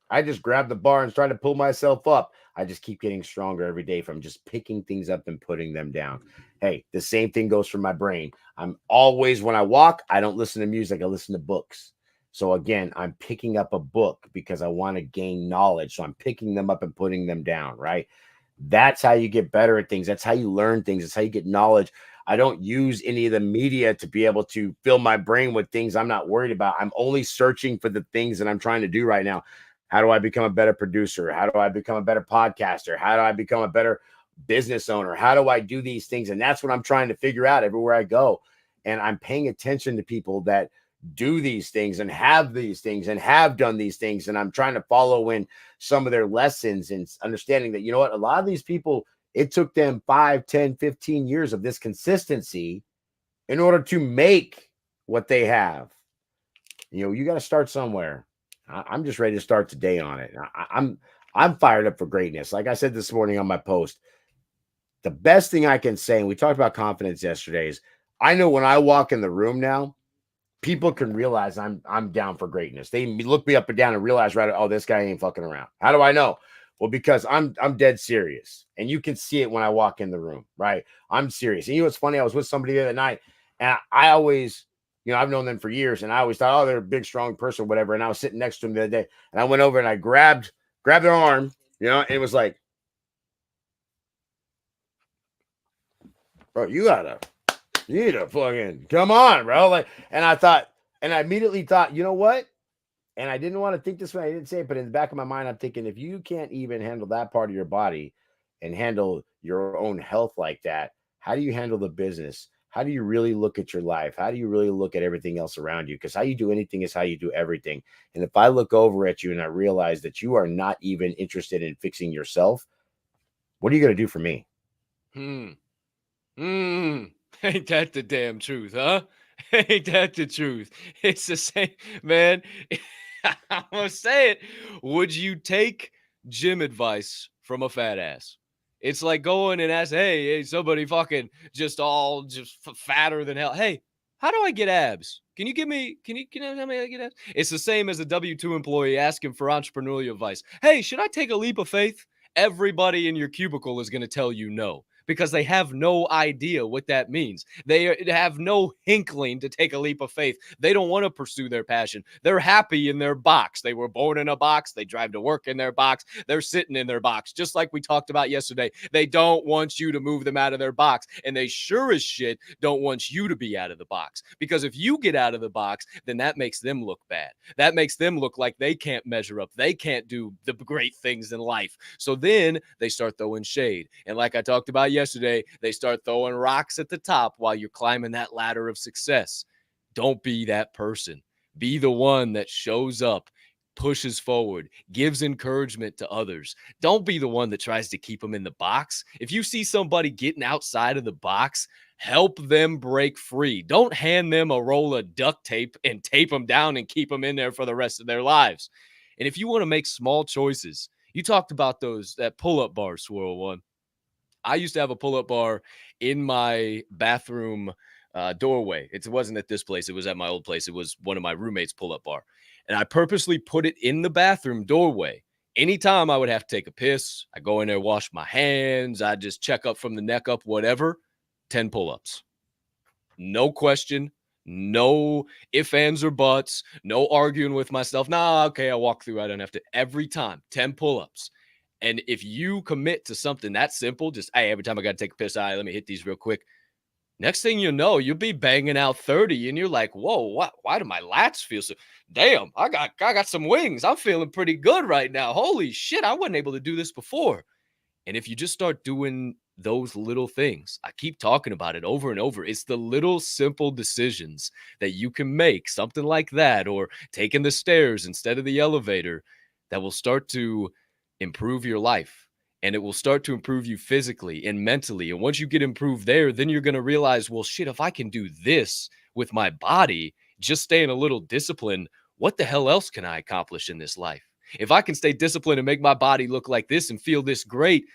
I just grabbed the bar and tried to pull myself up. I just keep getting stronger every day from just picking things up and putting them down. Hey, the same thing goes for my brain. I'm always, when I walk, I don't listen to music. I listen to books. So again, I'm picking up a book because I want to gain knowledge. So I'm picking them up and putting them down, right? That's how you get better at things. That's how you learn things. That's how you get knowledge. I don't use any of the media to be able to fill my brain with things I'm not worried about. I'm only searching for the things that I'm trying to do right now. How do I become a better producer? How do I become a better podcaster? How do I become a better business owner? How do I do these things? And that's what I'm trying to figure out everywhere I go. And I'm paying attention to people that do these things and have these things and have done these things. And I'm trying to follow in some of their lessons and understanding that, you know what, a lot of these people, it took them 5, 10, 15 years of this consistency in order to make what they have. You got to start somewhere. I'm just ready to start today on it. I'm fired up for greatness. Like I said this morning on my post, the best thing I can say, and we talked about confidence yesterday, is I know when I walk in the room now, people can realize I'm down for greatness. They look me up and down and realize right, oh, this guy ain't fucking around. How do I know? Well, because I'm dead serious, and you can see it when I walk in the room, right? I'm serious. And what's funny? I was with somebody the other night, and I always, I've known them for years, and I always thought, oh, they're a big, strong person, whatever. And I was sitting next to them the other day, and I went over and I grabbed their arm, and it was like, bro, you need to fucking come on, bro. Like, and I immediately thought, you know what? And I didn't want to think this way. I didn't say it, but in the back of my mind, I'm thinking, if you can't even handle that part of your body and handle your own health like that, how do you handle the business? How do you really look at your life? How do you really look at everything else around you? Because how you do anything is how you do everything. And if I look over at you and I realize that you are not even interested in fixing yourself, what are you going to do for me? Ain't that the damn truth, huh? Ain't that the truth? It's the same, man. I'm gonna say it. Would you take gym advice from a fat ass? It's like going and ask, hey, somebody fucking just fatter than hell. Hey, how do I get abs? Can you tell me how I get abs? It's the same as a W-2 employee asking for entrepreneurial advice. Hey, should I take a leap of faith? Everybody in your cubicle is going to tell you no, because they have no idea what that means. They have no inkling to take a leap of faith. They don't want to pursue their passion. They're happy in their box. They were born in a box. They drive to work in their box. They're sitting in their box, just like we talked about yesterday. They don't want you to move them out of their box, and they sure as shit don't want you to be out of the box, because if you get out of the box, then that makes them look bad. That makes them look like they can't measure up. They can't do the great things in life. So then they start throwing shade. And like I talked about yesterday, they start throwing rocks at the top while you're climbing that ladder of success. Don't be that person. Be the one that shows up, pushes forward, gives encouragement to others. Don't be the one that tries to keep them in the box. If you see somebody getting outside of the box, help them break free. Don't hand them a roll of duct tape and tape them down and keep them in there for the rest of their lives. And if you want to make small choices, you talked about that pull-up bar, Swirl one. I used to have a pull-up bar in my bathroom doorway. It wasn't at this place. It was at my old place. It was one of my roommates' pull-up bar. And I purposely put it in the bathroom doorway. Anytime I would have to take a piss, I go in there, wash my hands, I just check up from the neck up, whatever, 10 pull-ups. No question. No ifs, ands, or buts. No arguing with myself. Nah, okay, I walk through. I don't have to. Every time, 10 pull-ups. And if you commit to something that simple, just, hey, every time I got to take a piss, let me hit these real quick. Next thing you know, you'll be banging out 30, and you're like, whoa, why do my lats feel so? Damn, I got some wings. I'm feeling pretty good right now. Holy shit, I wasn't able to do this before. And if you just start doing those little things, I keep talking about it over and over. It's the little simple decisions that you can make, something like that, or taking the stairs instead of the elevator, that will start to improve your life. And it will start to improve you physically and mentally. And once you get improved there, then you're going to realize, well, shit, if I can do this with my body, just staying a little disciplined, what the hell else can I accomplish in this life? If I can stay disciplined and make my body look like this and feel this great,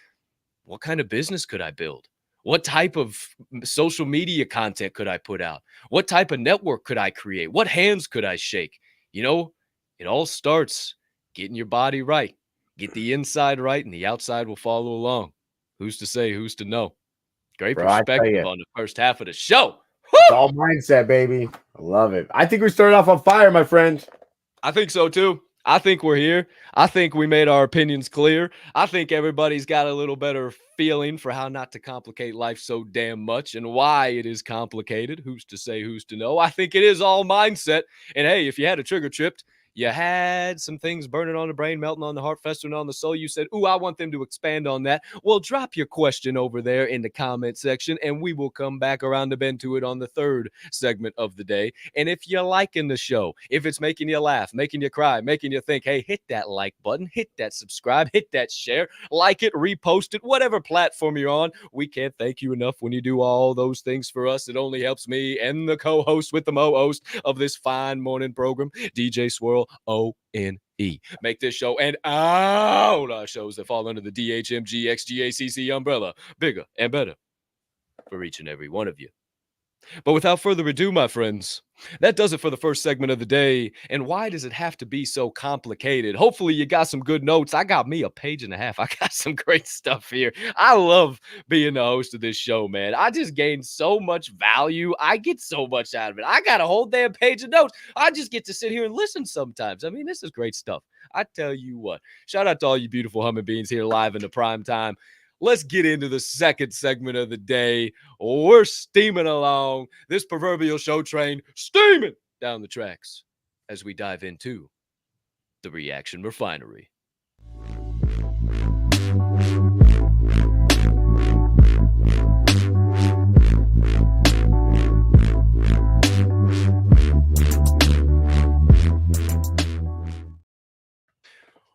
what kind of business could I build? What type of social media content could I put out? What type of network could I create? What hands could I shake? It all starts getting your body right. Get the inside right, and the outside will follow along. Who's to say? Who's to know? Great perspective on the first half of the show. It's all mindset, baby. I love it. I think we started off on fire, my friend. I think so, too. I think we're here. I think we made our opinions clear. I think everybody's got a little better feeling for how not to complicate life so damn much and why it is complicated. Who's to say? Who's to know? I think it is all mindset. And hey, if you had a trigger tripped, You had some things burning on the brain, melting on the heart, festering on the soul. You said, ooh, I want them to expand on that. Well, drop your question over there in the comment section, and we will come back around the bend to it on the third segment of the day. And if you're liking the show, if it's making you laugh, making you cry, making you think, hey, hit that like button, hit that subscribe, hit that share, like it, repost it, whatever platform you're on. We can't thank you enough when you do all those things for us. It only helps me and the co-host with the mo-host of this fine morning program, DJ Swirl, O-N-E. Make this show and all our shows that fall under the DHMG XGACC umbrella bigger and better for each and every one of you. But without further ado, my friends, that does it for the first segment of the day. And why does it have to be so complicated? Hopefully you got some good notes. I got me a page and a half. I got some great stuff here. I love being the host of this show, man. I just gained so much value. I get so much out of it. I got a whole damn page of notes. I just get to sit here and listen sometimes. I mean, this is great stuff. I tell you what, shout out to all you beautiful humming beings here live in the prime time. Let's get into the second segment of the day. We're steaming along, this proverbial show train steaming down the tracks as we dive into the Reaction Refinery.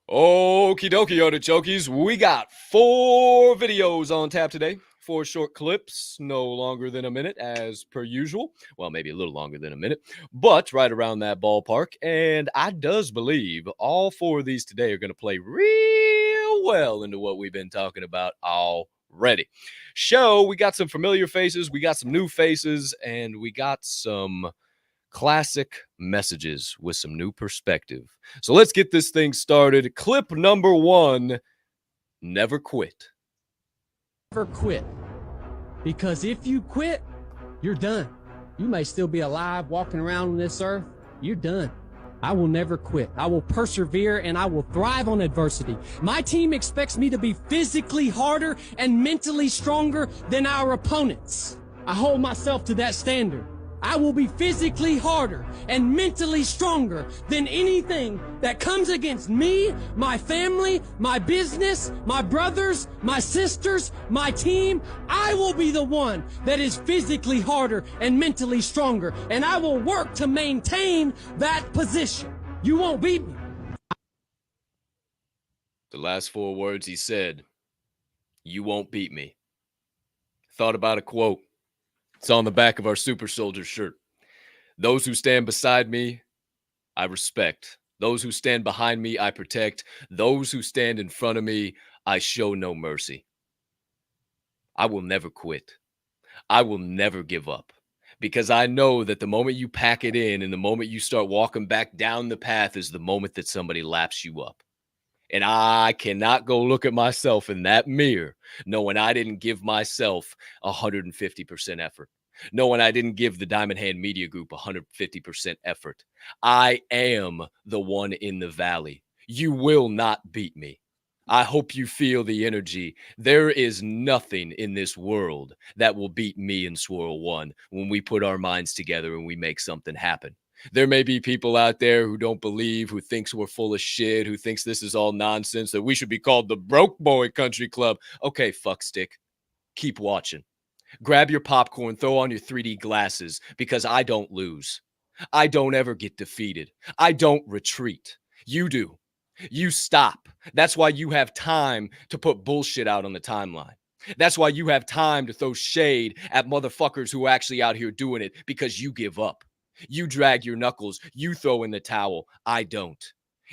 Okie dokie, artichokes. We got 4 videos on tap today. 4 short clips, no longer than a minute as per usual. Well, maybe a little longer than a minute, but right around that ballpark. And I does believe all 4 of these today are going to play real well into what we've been talking about already. We got some familiar faces, we got some new faces, and we got some classic messages with some new perspective. So let's get this thing started. Clip number 1, never quit. Never quit. Because if you quit, you're done. You may still be alive walking around on this earth. You're done. I will never quit. I will persevere and I will thrive on adversity. My team expects me to be physically harder and mentally stronger than our opponents. I hold myself to that standard. I will be physically harder and mentally stronger than anything that comes against me, my family, my business, my brothers, my sisters, my team. I will be the one that is physically harder and mentally stronger, and I will work to maintain that position. You won't beat me. The last 4 words he said, you won't beat me. Thought about a quote. It's on the back of our Super Soldier shirt. Those who stand beside me, I respect. Those who stand behind me, I protect. Those who stand in front of me, I show no mercy. I will never quit. I will never give up. Because I know that the moment you pack it in and the moment you start walking back down the path is the moment that somebody laps you up. And I cannot go look at myself in that mirror knowing I didn't give myself 150% effort. Knowing I didn't give the Diamond Hand Media Group 150% effort. I am the one in the valley. You will not beat me. I hope you feel the energy. There is nothing in this world that will beat me and Swirl One when we put our minds together and we make something happen. There may be people out there who don't believe, who thinks we're full of shit, who thinks this is all nonsense, that we should be called the Broke Boy Country Club. Okay, fuckstick. Keep watching. Grab your popcorn, throw on your 3D glasses, because I don't lose. I don't ever get defeated. I don't retreat. You do. You stop. That's why you have time to put bullshit out on the timeline. That's why you have time to throw shade at motherfuckers who are actually out here doing it, because you give up. You drag your knuckles. You throw in the towel. I don't.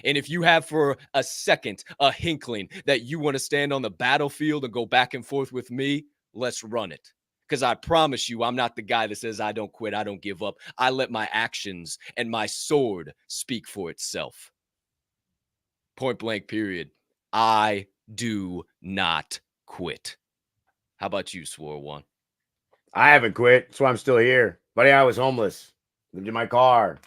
And if you have for a second a hinkling that you want to stand on the battlefield and go back and forth with me, let's run it. Because I promise you, I'm not the guy that says I don't quit, I don't give up. I let my actions and my sword speak for itself. Point blank, period. I do not quit. How about you, Swirl One? I haven't quit. That's why I'm still here. Buddy, I was homeless. Lived in my car.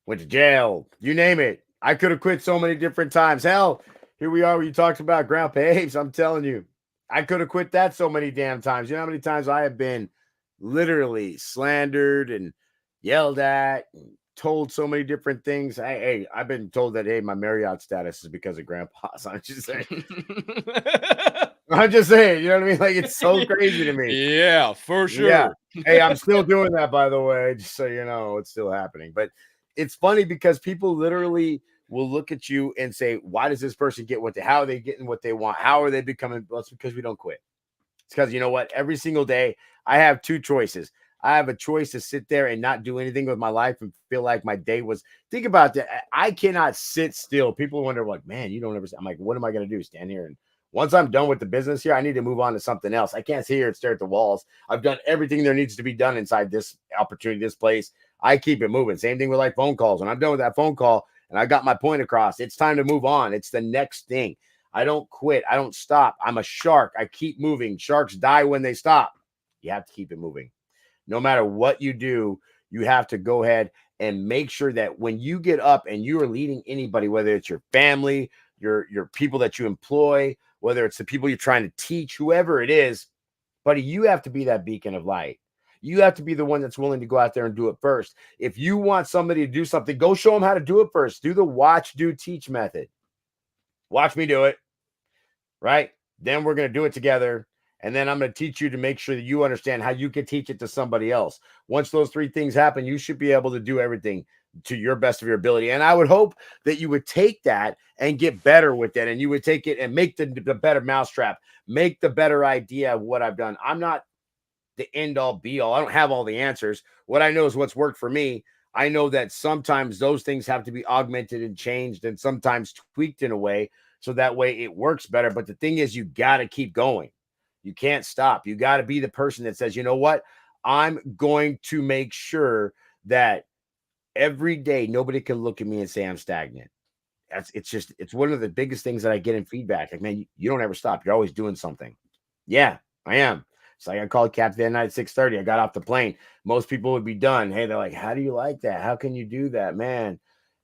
Went to jail. You name it. I could have quit so many different times. Hell, here we are when you talked about Grandpa Abe's. I'm telling you. I could have quit that so many damn times. You know how many times I have been literally slandered and yelled at and told so many different things. I've been told that, hey, my Marriott status is because of grandpa. So I'm just saying. I'm just saying, you know what I mean? Like, it's so crazy to me. Yeah, for sure. Yeah. Hey, I'm still doing that, by the way, just so you know, it's still happening. But it's funny because people literally will look at you and say, why does this person get how are they getting what they want? How are they becoming? Well, it's because we don't quit. It's because, you know what? Every single day, I have two choices. I have a choice to sit there and not do anything with my life and feel like my day was. Think about that. I cannot sit still. People wonder, like, man, you don't ever. I'm like, what am I going to do? Stand here and once I'm done with the business here, I need to move on to something else. I can't sit here and stare at the walls. I've done everything there needs to be done inside this opportunity, this place. I keep it moving. Same thing with like phone calls. When I'm done with that phone call and I got my point across, it's time to move on. It's the next thing. I don't quit. I don't stop. I'm a shark. I keep moving. Sharks die when they stop. You have to keep it moving. No matter what you do, you have to go ahead and make sure that when you get up and you are leading anybody, whether it's your family, your people that you employ, whether it's the people you're trying to teach, whoever it is, buddy, you have to be that beacon of light. You have to be the one that's willing to go out there and do it first. If you want somebody to do something, go show them how to do it first. Do the watch, do, teach method. Watch me do it, right? Then we're going to do it together. And then I'm going to teach you to make sure that you understand how you can teach it to somebody else. Once those three things happen, you should be able to do everything to your best of your ability. And I would hope that you would take that and get better with it. And you would take it and make the better mousetrap, make the better idea of what I've done. I'm not the end all be all. I don't have all the answers. What I know is what's worked for me. I know that sometimes those things have to be augmented and changed and sometimes tweaked in a way so that way it works better. But the thing is, you got to keep going. You can't stop. You got to be the person that says, you know what? I'm going to make sure that every day nobody can look at me and say I'm stagnant. It's one of the biggest things that I get in feedback. Like, man, you don't ever stop. You're always doing something. Yeah, I am. So I called Capp that night at 6:30. I got off the plane. Most people would be done. Hey, they're like, how do you like that? How can you do that, man?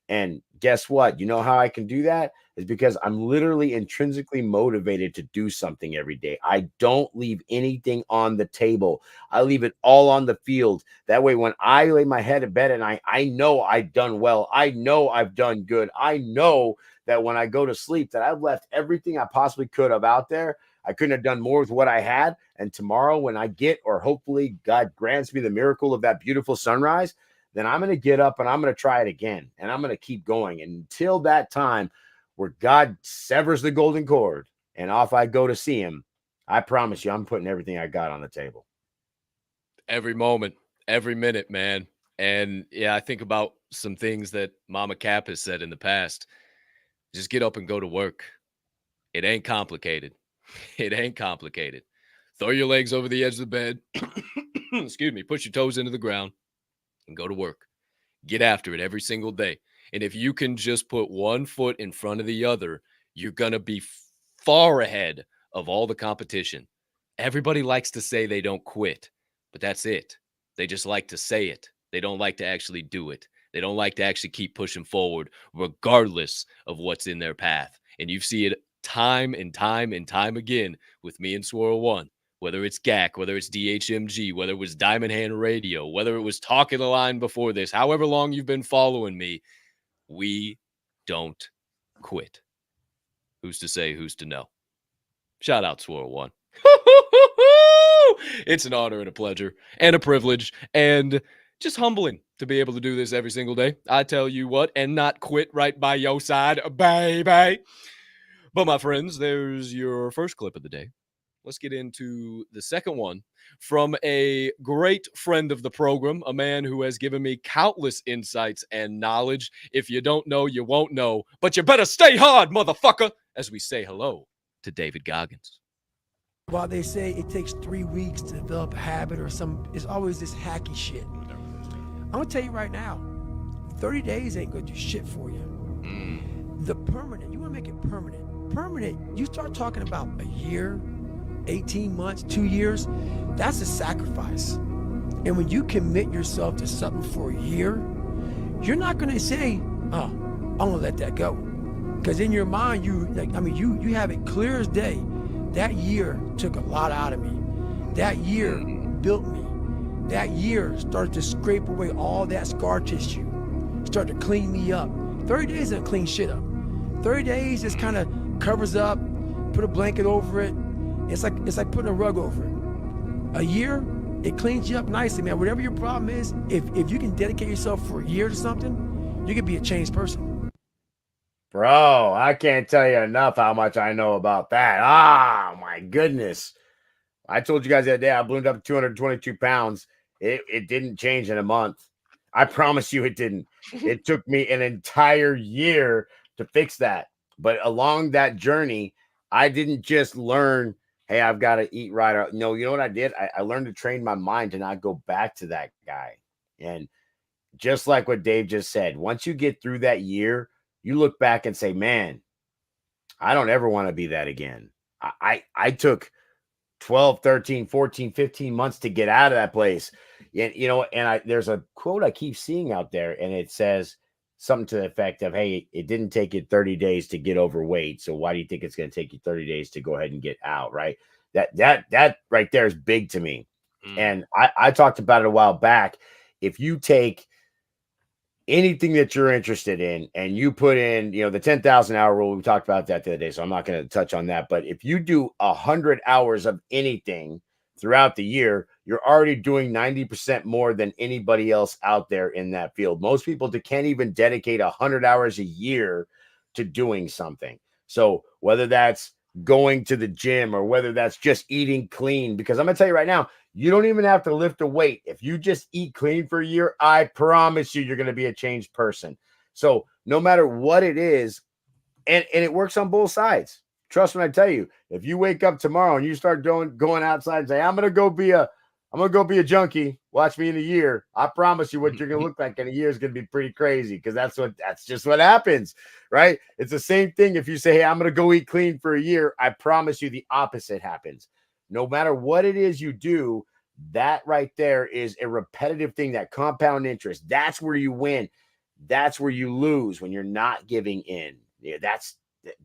And guess what? You know how I can do that? Is because I'm literally intrinsically motivated to do something every day. I don't leave anything on the table. I leave it all on the field. That way, when I lay my head in bed at night, I know I've done well. I know I've done good. I know that when I go to sleep, that I've left everything I possibly could have out there. I couldn't have done more with what I had. And tomorrow, when I get, or hopefully God grants me the miracle of that beautiful sunrise, then I'm going to get up and I'm going to try it again. And I'm going to keep going until that time where God severs the golden cord and off I go to see him. I promise you, I'm putting everything I got on the table. Every moment, every minute, man. And yeah, I think about some things that Mama Capp has said in the past. Just get up and go to work. It ain't complicated. It ain't complicated. Throw your legs over the edge of the bed. Excuse me. Push your toes into the ground and go to work. Get after it every single day. And if you can just put one foot in front of the other, you're going to be far ahead of all the competition. Everybody likes to say they don't quit, but that's it. They just like to say it. They don't like to actually do it. They don't like to actually keep pushing forward regardless of what's in their path. And you see it time and time and time again with me and Swirl One. Whether it's GAC, whether it's DHMG, whether it was Diamond Hand Radio, whether it was Talking the Line before this, however long you've been following me, we don't quit. Who's to say, who's to know? Shout out Swirl One. It's an honor and a pleasure and a privilege and just humbling to be able to do this every single day. I tell you what, and not quit right by your side, baby. But my friends, there's your first clip of the day. Let's get into the second one from a great friend of the program, a man who has given me countless insights and knowledge. If you don't know, you won't know, but you better stay hard, motherfucker, as we say hello to David Goggins. While they say it takes 3 weeks to develop a habit or it's always this hacky shit. I'm gonna tell you right now, 30 days ain't gonna do shit for you. The permanent, you wanna make it permanent. Permanent, you start talking about a year, 18 months, 2 years, that's a sacrifice. And when you commit yourself to something for a year, you're not gonna say, oh, I'm gonna let that go. Because in your mind, you have it clear as day. That year took a lot out of me. That year built me. That year started to scrape away all that scar tissue. start to clean me up. 30 days doesn't clean shit up. 30 days just kind of covers up, put a blanket over it. It's like putting a rug over it. A year, it cleans you up nicely, man. Whatever your problem is, if you can dedicate yourself for a year to something, you can be a changed person. Bro, I can't tell you enough how much I know about that. Ah, my goodness. I told you guys that day I ballooned up to 222 pounds. It didn't change in a month. I promise you it didn't. It took me an entire year to fix that. But along that journey, I didn't just learn, hey, I've got to eat right. No, you know what I did? I learned to train my mind to not go back to that guy. And just like what Dave just said, once you get through that year, you look back and say, man, I don't ever want to be that again. I took 12, 13, 14, 15 months to get out of that place. And, there's a quote I keep seeing out there, and it says something to the effect of, hey, it didn't take you 30 days to get overweight. So why do you think it's going to take you 30 days to go ahead and get out? Right. That right there is big to me. And I talked about it a while back. If you take anything that you're interested in and you put in, the 10,000 hour rule, we talked about that the other day, so I'm not going to touch on that. But if you do 100 hours of anything throughout the year, you're already doing 90% more than anybody else out there in that field. Most people can't even dedicate 100 hours a year to doing something. So whether that's going to the gym or whether that's just eating clean, because I'm going to tell you right now, you don't even have to lift a weight. If you just eat clean for a year, I promise you're going to be a changed person. So no matter what it is, and it works on both sides. Trust me, I tell you, if you wake up tomorrow and you start going outside and say, I'm going to go be a junkie, watch me in a year. I promise you what you're going to look like in a year is going to be pretty crazy, because that's just what happens, right? It's the same thing. If you say, hey, I'm going to go eat clean for a year, I promise you the opposite happens. No matter what it is you do, that right there is a repetitive thing, that compound interest. That's where you win. That's where you lose, when you're not giving in. Yeah,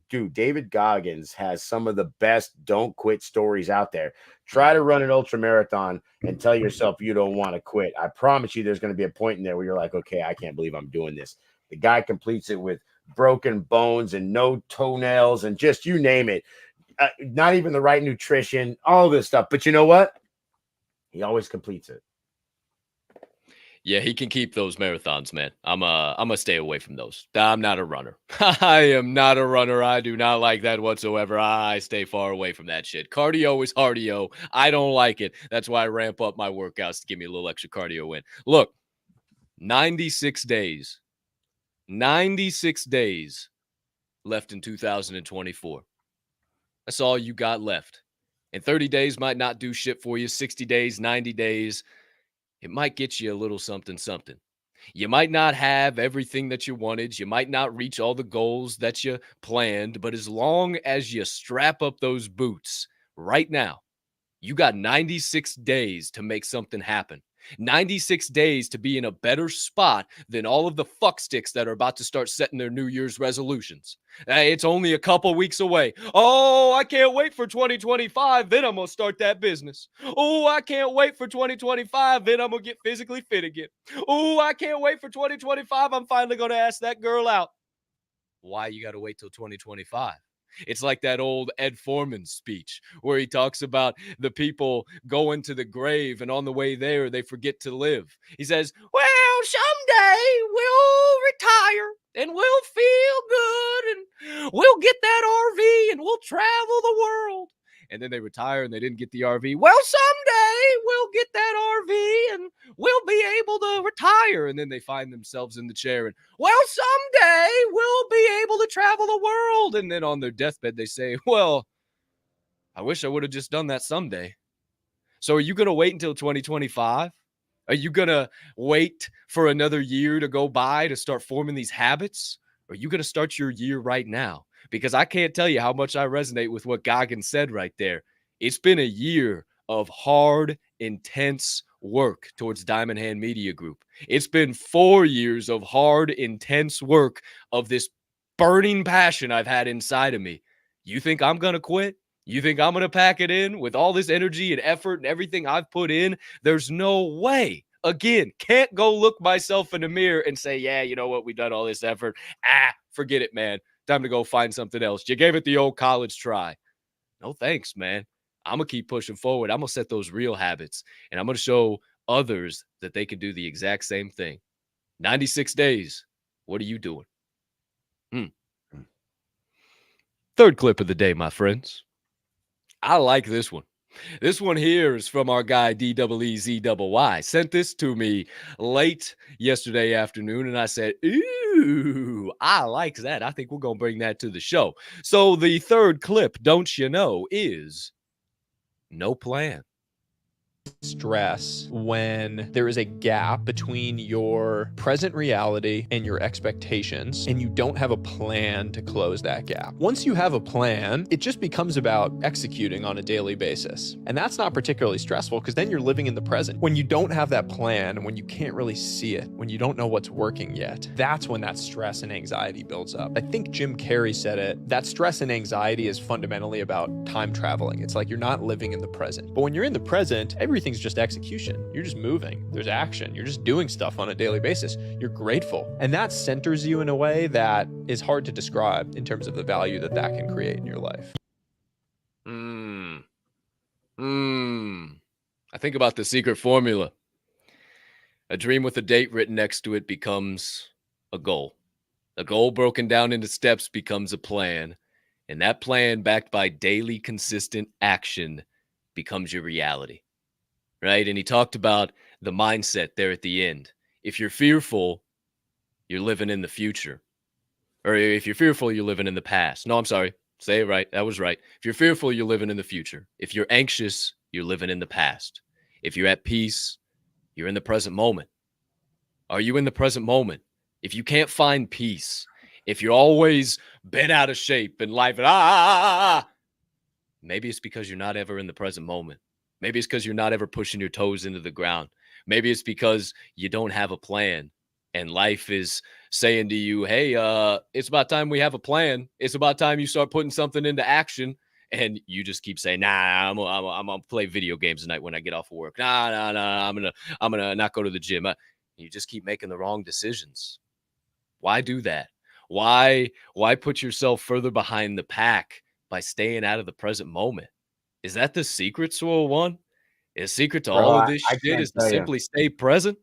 dude, David Goggins has some of the best don't quit stories out there. Try to run an ultra marathon and tell yourself you don't want to quit. I promise you there's going to be a point in there where you're like, okay, I can't believe I'm doing this. The guy completes it with broken bones and no toenails and just, you name it. Not even the right nutrition, all this stuff. But you know what? He always completes it. Yeah, he can keep those marathons, man. I'm gonna stay away from those. I'm not a runner. I am not a runner. I do not like that whatsoever. I stay far away from that shit. Cardio is cardio. I don't like it. That's why I ramp up my workouts to give me a little extra cardio in. Look, 96 days. 96 days left in 2024. That's all you got left. And 30 days might not do shit for you. 60 days, 90 days, it might get you a little something, something. You might not have everything that you wanted. You might not reach all the goals that you planned. But as long as you strap up those boots right now, you got 96 days to make something happen. 96 days to be in a better spot than all of the fucksticks that are about to start setting their New Year's resolutions. It's only a couple weeks away. Oh, I can't wait for 2025. Then I'm going to start that business. Oh, I can't wait for 2025. Then I'm going to get physically fit again. Oh, I can't wait for 2025. I'm finally going to ask that girl out. Why you got to wait till 2025? It's like that old Ed Foreman speech where he talks about the people going to the grave and on the way there, they forget to live. He says, well, someday we'll retire and we'll feel good and we'll get that RV and we'll travel the world. And then they retire and they didn't get the RV. Well, someday we'll get that RV and we'll be able to retire. And then they find themselves in the chair and, well, someday we'll be able to travel the world. And then on their deathbed, they say, well, I wish I would have just done that someday. So are you going to wait until 2025? Are you going to wait for another year to go by to start forming these habits? Or are you going to start your year right now? Because I can't tell you how much I resonate with what Goggins said right there. It's been a year of hard, intense work towards Diamond Hand Media Group. It's been 4 years of hard, intense work of this burning passion I've had inside of me. You think I'm going to quit? You think I'm going to pack it in with all this energy and effort and everything I've put in? There's no way Again, can't go look myself in the mirror and say, yeah, you know what? We done all this effort. Forget it, man. Time to go find something else. You gave it the old college try. No thanks, man. I'm going to keep pushing forward. I'm going to set those real habits, and I'm going to show others that they can do the exact same thing. 96 days. What are you doing? Third clip of the day, my friends. I like this one. This one here is from our guy DEEZYY. Sent this to me late yesterday afternoon, and I said, ooh, I like that. I think we're going to bring that to the show. So the third clip, don't you know, is no plan. Stress when there is a gap between your present reality and your expectations, and you don't have a plan to close that gap. Once you have a plan, it just becomes about executing on a daily basis. And that's not particularly stressful because then you're living in the present. When you don't have that plan, when you can't really see it, when you don't know what's working yet, that's when that stress and anxiety builds up. I think Jim Carrey said it, that stress and anxiety is fundamentally about time traveling. It's like you're not living in the present. But when you're in the present, everything's just execution. You're just moving. There's action. You're just doing stuff on a daily basis. You're grateful. And that centers you in a way that is hard to describe in terms of the value that that can create in your life. I think about the secret formula. A dream with a date written next to it becomes a goal. A goal broken down into steps becomes a plan. And that plan, backed by daily consistent action, becomes your reality. Right? And he talked about the mindset there at the end. If you're fearful, you're living in the future. Or if you're fearful, you're living in the past. No, I'm sorry. Say it right. That was right. If you're fearful, you're living in the future. If you're anxious, you're living in the past. If you're at peace, you're in the present moment. Are you in the present moment? If you can't find peace, if you're always bent out of shape in life, maybe it's because you're not ever in the present moment. Maybe it's because you're not ever pushing your toes into the ground. Maybe it's because you don't have a plan and life is saying to you, hey, it's about time we have a plan. It's about time you start putting something into action. And you just keep saying, nah, I'm gonna play video games tonight when I get off of work. Nah, I'm gonna not go to the gym. You just keep making the wrong decisions. Why do that? Why put yourself further behind the pack by staying out of the present moment? Is that the secret, Swirl One? The secret to all of this shit is to simply stay present?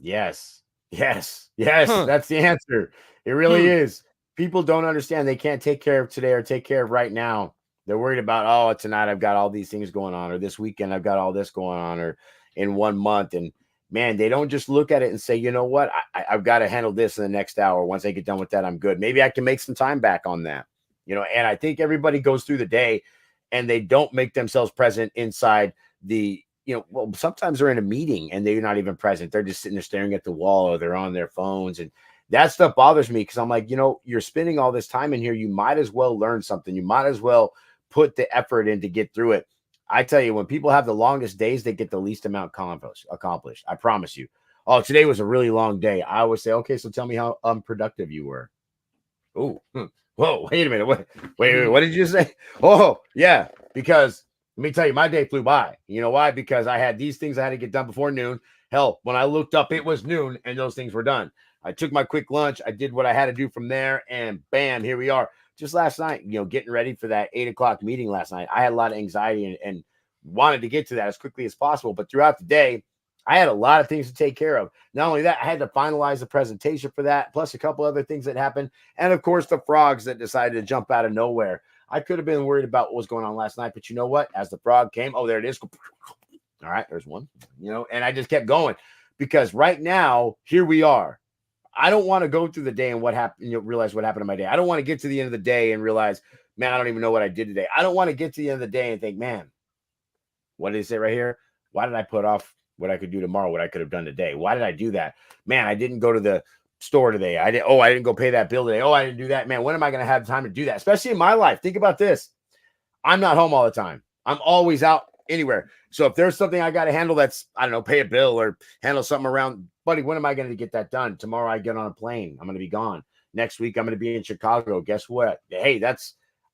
Yes. That's the answer. It really is. People don't understand. They can't take care of today or take care of right now. They're worried about, oh, tonight I've got all these things going on, or this weekend I've got all this going on, or in 1 month. And man, they don't just look at it and say, you know what, I've got to handle this in the next hour. Once I get done with that, I'm good. Maybe I can make some time back on that. And I think everybody goes through the day and they don't make themselves present inside the, well, sometimes they're in a meeting and they're not even present. They're just sitting there staring at the wall, or they're on their phones. And that stuff bothers me because I'm like, you're spending all this time in here. You might as well learn something. You might as well put the effort in to get through it. I tell you, when people have the longest days, they get the least amount accomplished. I promise you. Oh, today was a really long day. I always say, okay, so tell me how unproductive you were. Oh, whoa, wait a minute. Wait, what did you say? Oh, yeah, because let me tell you, my day flew by. You know why? Because I had these things I had to get done before noon. Hell, when I looked up, it was noon and those things were done. I took my quick lunch. I did what I had to do from there, and bam, here we are. Just last night, getting ready for that 8:00 meeting last night. I had a lot of anxiety and wanted to get to that as quickly as possible. But throughout the day, I had a lot of things to take care of. Not only that, I had to finalize the presentation for that, plus a couple other things that happened. And of course, the frogs that decided to jump out of nowhere. I could have been worried about what was going on last night, but you know what? As the frog came, oh, there it is. All right, there's one, and I just kept going because right now, here we are. I don't want to go through the day and what happened, realize what happened in my day. I don't want to get to the end of the day and realize, man, I don't even know what I did today. I don't want to get to the end of the day and think, man, what did it say right here? Why did I put off what I could do tomorrow, what I could have done today? Why did I do that? Man, I didn't go to the store today. I didn't go pay that bill today. Oh, I didn't do that. Man, when am I going to have time to do that? Especially in my life. Think about this. I'm not home all the time. I'm always out anywhere. So if there's something I got to handle that's, I don't know, pay a bill or handle something around, buddy, when am I going to get that done? Tomorrow I get on a plane. I'm going to be gone. Next week I'm going to be in Chicago. Guess what? Hey,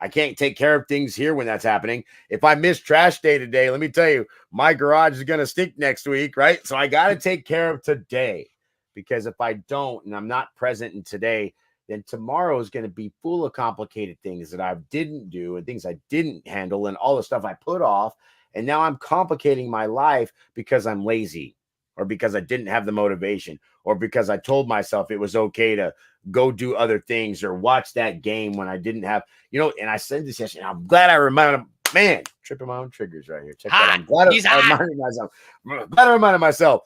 I can't take care of things here when that's happening. If I miss trash day today, let me tell you, my garage is going to stink next week, right? So I got to take care of today, because if I don't and I'm not present in today, then tomorrow is going to be full of complicated things that I didn't do and things I didn't handle and all the stuff I put off. And now I'm complicating my life because I'm lazy, or because I didn't have the motivation, or because I told myself it was okay to go do other things or watch that game when I didn't have, and I said this yesterday. I'm glad I reminded him, man, tripping my own triggers right here. Check that. I'm glad I reminded myself. I'm glad I reminded myself.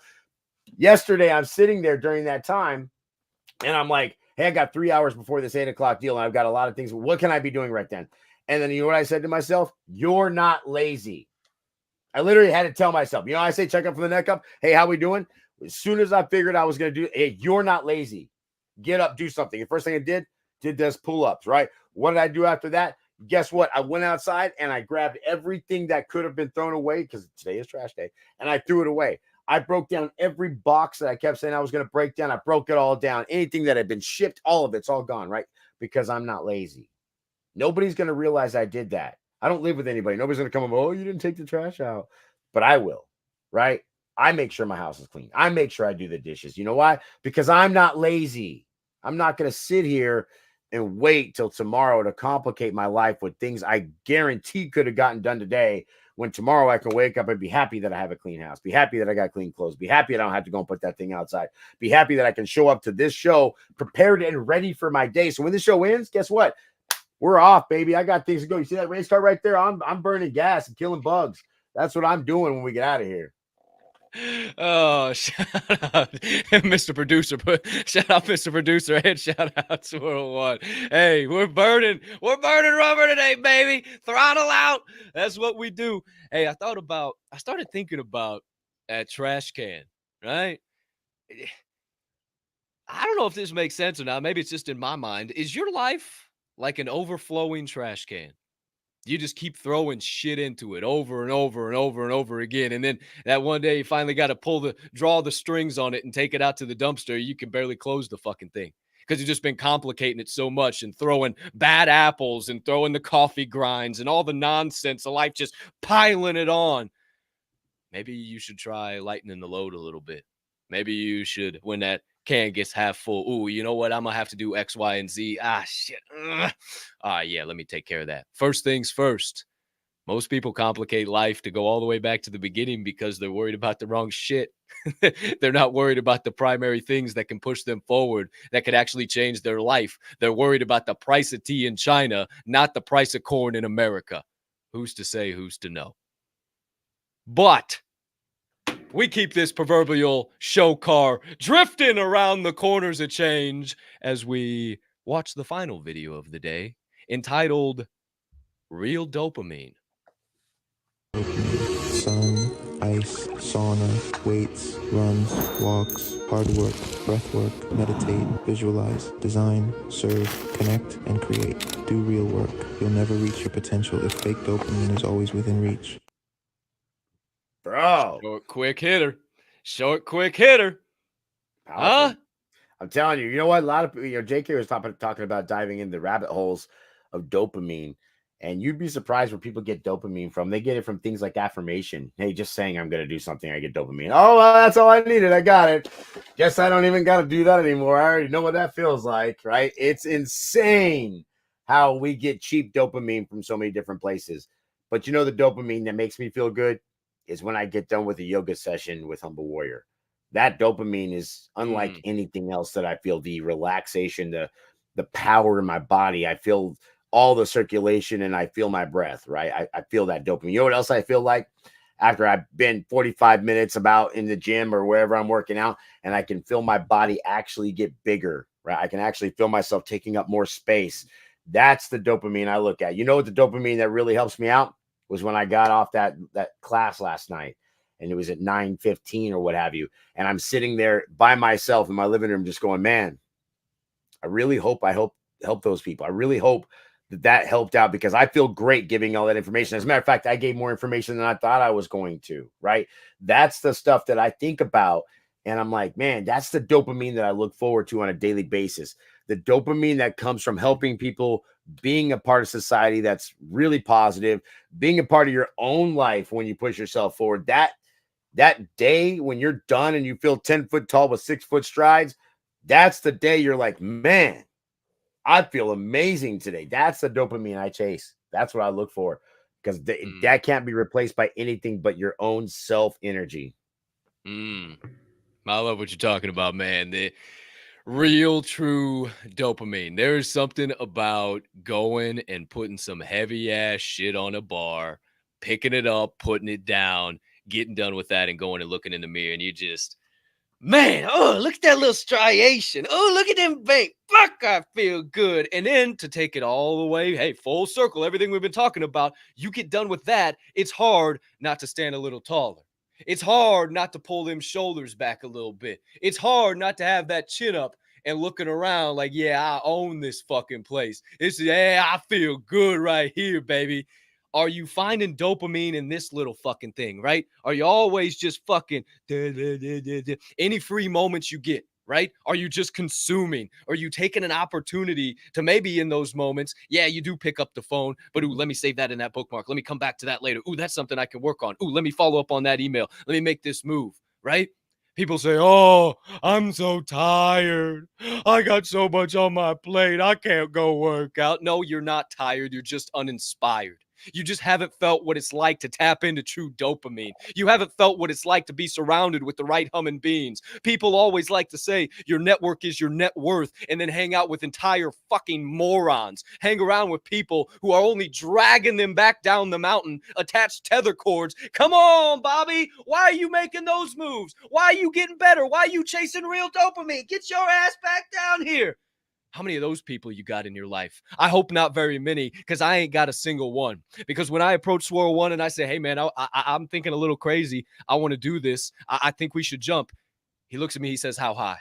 Yesterday, I'm sitting there during that time, and I'm like, hey, I got 3 hours before this 8 o'clock deal, and I've got a lot of things. What can I be doing right then? And then you know what I said to myself? You're not lazy. I literally had to tell myself, I say check up for the neck up. Hey, how we doing? As soon as I figured I was going to do, hey, you're not lazy. Get up, do something. The first thing I did those pull-ups, right? What did I do after that? Guess what? I went outside and I grabbed everything that could have been thrown away, because today is trash day, and I threw it away. I broke down every box that I kept saying I was going to break down. I broke it all down. Anything that had been shipped, all of it's all gone, right? Because I'm not lazy. Nobody's going to realize I did that. I don't live with anybody. Nobody's going to come up, oh, you didn't take the trash out. But I will, right? I make sure my house is clean. I make sure I do the dishes. You know why? Because I'm not lazy. I'm not going to sit here and wait till tomorrow to complicate my life with things I guarantee could have gotten done today, when tomorrow I can wake up and be happy that I have a clean house, be happy that I got clean clothes, be happy I don't have to go and put that thing outside, be happy that I can show up to this show prepared and ready for my day. So when the show ends, guess what? We're off, baby. I got things to go. You see that race car right there? I'm burning gas and killing bugs. That's what I'm doing when we get out of here. Oh, shout out, Mr. Producer. Shout out, Mr. Producer, and shout out Swirl One. Hey, we're burning rubber today, baby. Throttle out. That's what we do. Hey, I started thinking about that trash can, right? I don't know if this makes sense or not. Maybe it's just in my mind. Is your life like an overflowing trash can? You just keep throwing shit into it over and over and over and over again. And then that one day you finally got to draw the strings on it and take it out to the dumpster. You can barely close the fucking thing because you've just been complicating it so much and throwing bad apples and throwing the coffee grinds and all the nonsense of life, just piling it on. Maybe you should try lightening the load a little bit. Maybe you should, when that can gets half full, ooh, you know what? I'm going to have to do X, Y, and Z. Ah, shit. Yeah, let me take care of that. First things first. Most people complicate life to go all the way back to the beginning because they're worried about the wrong shit. They're not worried about the primary things that can push them forward, that could actually change their life. They're worried about the price of tea in China, not the price of corn in America. Who's to say, who's to know? But we keep this proverbial show car drifting around the corners of change as we watch the final video of the day, entitled Real Dopamine. Sun, ice, sauna, weights, runs, walks, hard work, breath work, meditate, visualize, design, serve, connect, and create. Do real work. You'll never reach your potential if fake dopamine is always within reach. Bro. Short, quick hitter. Short, quick hitter. Powerful. Huh? I'm telling you, you know what? A lot of people, JK was talking about diving into rabbit holes of dopamine. And you'd be surprised where people get dopamine from. They get it from things like affirmation. Hey, just saying I'm going to do something, I get dopamine. Oh, well, that's all I needed. I got it. Guess I don't even got to do that anymore. I already know what that feels like, right? It's insane how we get cheap dopamine from so many different places. But you know, the dopamine that makes me feel good is when I get done with a yoga session with Humble Warrior. That dopamine is unlike anything else that I feel. The relaxation, the power in my body. I feel all the circulation and I feel my breath, right? I feel that dopamine. You know what else I feel like? After I've been 45 minutes about in the gym or wherever I'm working out, and I can feel my body actually get bigger, right? I can actually feel myself taking up more space. That's the dopamine I look at. You know what the dopamine that really helps me out was when I got off that class last night, and it was at 9:15 or what have you. And I'm sitting there by myself in my living room just going, man, I really hope I help those people. I really hope that helped out, because I feel great giving all that information. As a matter of fact, I gave more information than I thought I was going to, right? That's the stuff that I think about. And I'm like, man, that's the dopamine that I look forward to on a daily basis. The dopamine that comes from helping people, being a part of society that's really positive, being a part of your own life when you push yourself forward. That day when you're done and you feel 10 foot tall with 6 foot strides, that's the day you're like, man, I feel amazing today. That's the dopamine I chase. That's what I look for, because that can't be replaced by anything but your own self energy. I love what you're talking about, man. The real, true dopamine. There's something about going and putting some heavy ass shit on a bar, picking it up, putting it down, getting done with that, and going and looking in the mirror, and you just, man, oh, look at that little striation. Oh, look at them veins. Fuck, I feel good. And then to take it all the way, hey, full circle, everything we've been talking about, you get done with that, it's hard not to stand a little taller. It's hard not to pull them shoulders back a little bit. It's hard not to have that chin up and looking around like, yeah, I own this fucking place. Yeah, I feel good right here, baby. Are you finding dopamine in this little fucking thing, right? Are you always just fucking any free moments you get, right? Are you just consuming? Are you taking an opportunity to maybe in those moments, yeah, you do pick up the phone, but ooh, let me save that in that bookmark. Let me come back to that later. Ooh, that's something I can work on. Ooh, let me follow up on that email. Let me make this move, right? People say, oh, I'm so tired. I got so much on my plate. I can't go work out. No, you're not tired. You're just uninspired. You just haven't felt what it's like to tap into true dopamine. You haven't felt what it's like to be surrounded with the right humming beings. People always like to say your network is your net worth and then hang out with entire fucking morons. Hang around with people who are only dragging them back down the mountain, attached tether cords. Come on, Bobby. Why are you making those moves? Why are you getting better? Why are you chasing real dopamine? Get your ass back down here. How many of those people you got in your life? I hope not very many, because I ain't got a single one. Because when I approach Swirl One and I say, hey, man, I'm thinking a little crazy. I want to do this. I think we should jump. He looks at me. He says, how high?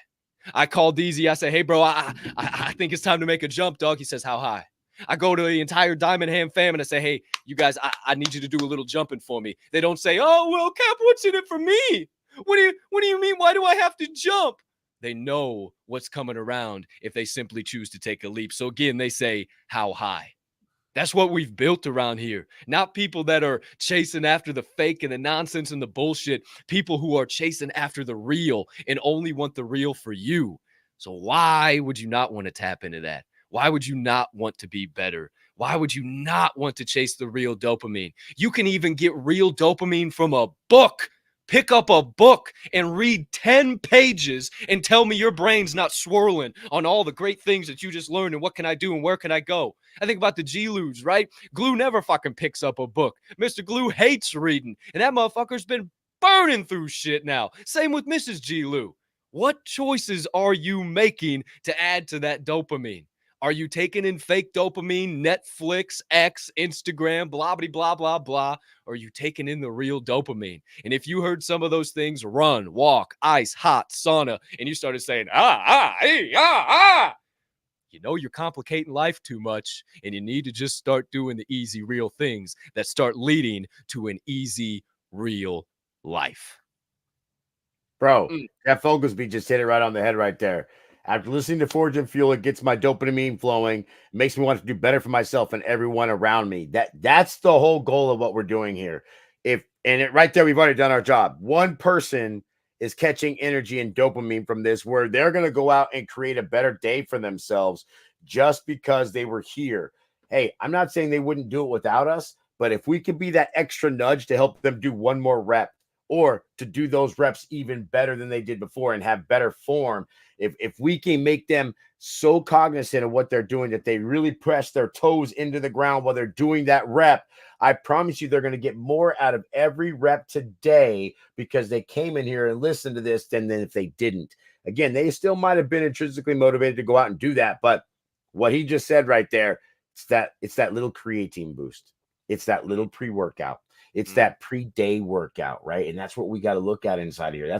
I call DZ. I say, hey, bro, I think it's time to make a jump, dog. He says, how high? I go to the entire Diamond Ham fam and I say, hey, you guys, I need you to do a little jumping for me. They don't say, oh, well, Cap, what's in it for me? What do you mean? Why do I have to jump? They know what's coming around if they simply choose to take a leap. So again, they say, how high? That's what we've built around here. Not people that are chasing after the fake and the nonsense and the bullshit. People who are chasing after the real and only want the real for you. So why would you not want to tap into that? Why would you not want to be better? Why would you not want to chase the real dopamine? You can even get real dopamine from a book. Pick up a book and read 10 pages and tell me your brain's not swirling on all the great things that you just learned and what can I do and where can I go? I think about the G-Ludes, right? Glue never fucking picks up a book. Mr. Glue hates reading, and that motherfucker's been burning through shit now. Same with Mrs. G-Lou. What choices are you making to add to that dopamine? Are you taking in fake dopamine, Netflix, X, Instagram, blah, blah, blah, blah, blah? Or are you taking in the real dopamine? And if you heard some of those things, run, walk, ice, hot, sauna, and you started saying, you know you're complicating life too much, and you need to just start doing the easy, real things that start leading to an easy, real life. Bro, Jeff Oglesby just hit it right on the head right there. After listening to Forge and Fuel, it gets my dopamine flowing. It makes me want to do better for myself and everyone around me. That's the whole goal of what we're doing here. Right there, we've already done our job. One person is catching energy and dopamine from this, where they're going to go out and create a better day for themselves just because they were here. Hey, I'm not saying they wouldn't do it without us, but if we could be that extra nudge to help them do one more rep, or to do those reps even better than they did before and have better form, if we can make them so cognizant of what they're doing that they really press their toes into the ground while they're doing that rep, I promise you they're going to get more out of every rep today because they came in here and listened to this than if they didn't. Again, they still might have been intrinsically motivated to go out and do that, but what he just said right there, it's that little creatine boost. It's that little pre-workout. It's that pre-day workout, right? And that's what we got to look at inside here.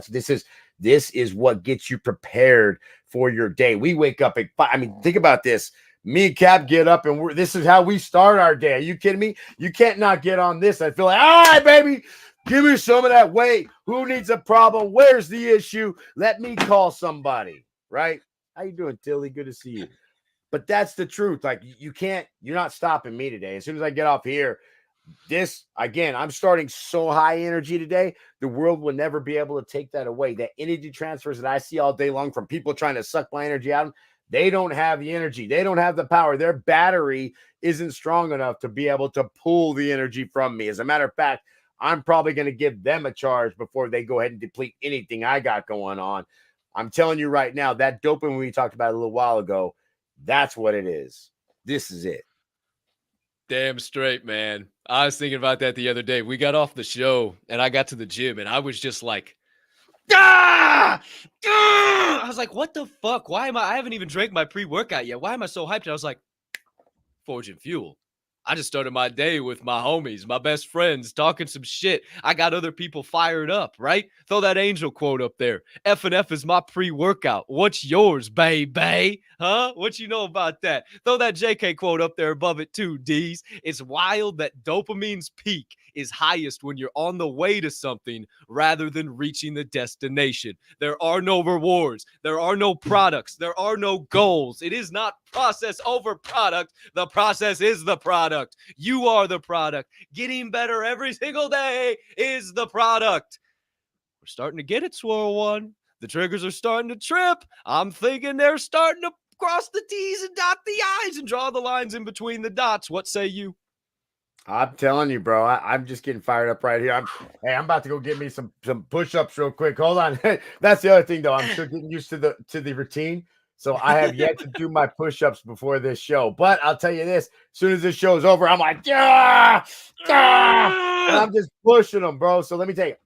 This is what gets you prepared for your day. We wake up at 5. I mean, think about this. Me and Cap get up and this is how we start our day. Are you kidding me? You can't not get on this. I feel like, all right, baby, Give me some of that weight. Who needs a problem? Where's the issue? Let me call somebody, right? How you doing, Tilly? Good to see you. But that's the truth. Like, you're not stopping me today. As soon as I get off here, I'm starting so high energy today, the world will never be able to take that away. That energy transfers that I see all day long from people trying to suck my energy out, they don't have the energy. They don't have the power. Their battery isn't strong enough to be able to pull the energy from me. As a matter of fact, I'm probably going to give them a charge before they go ahead and deplete anything I got going on. I'm telling you right now, that dopamine we talked about a little while ago, that's what it is. This is it. Damn straight, man. I was thinking about that the other day. We got off the show and I got to the gym and I was just like, ah! I was like, what the fuck? I haven't even drank my pre-workout yet. Why am I so hyped? And I was like, Forging Fuel. I just started my day with my homies, my best friends, talking some shit. I got other people fired up, right? Throw that Angel quote up there. F&F is my pre-workout. What's yours, baby? Huh? What you know about that? Throw that JK quote up there above it too, D's. It's wild that dopamine's peak is highest when you're on the way to something rather than reaching the destination. There are no rewards. There are no products. There are no goals. It is not process over product. The process is the product. You are the product. Getting better every single day is the product. We're starting to get it, Swirl One. The triggers are starting to trip. I'm thinking they're starting to cross the T's and dot the I's and draw the lines in between the dots. What say you? I'm telling you, bro. I'm just getting fired up right here. I'm about to go get me some push-ups real quick. Hold on. That's the other thing, though. I'm still getting used to the routine. So I have yet to do my push-ups before this show. But I'll tell you this: as soon as this show is over, I'm like, yeah, and I'm just pushing them, bro. So let me tell you,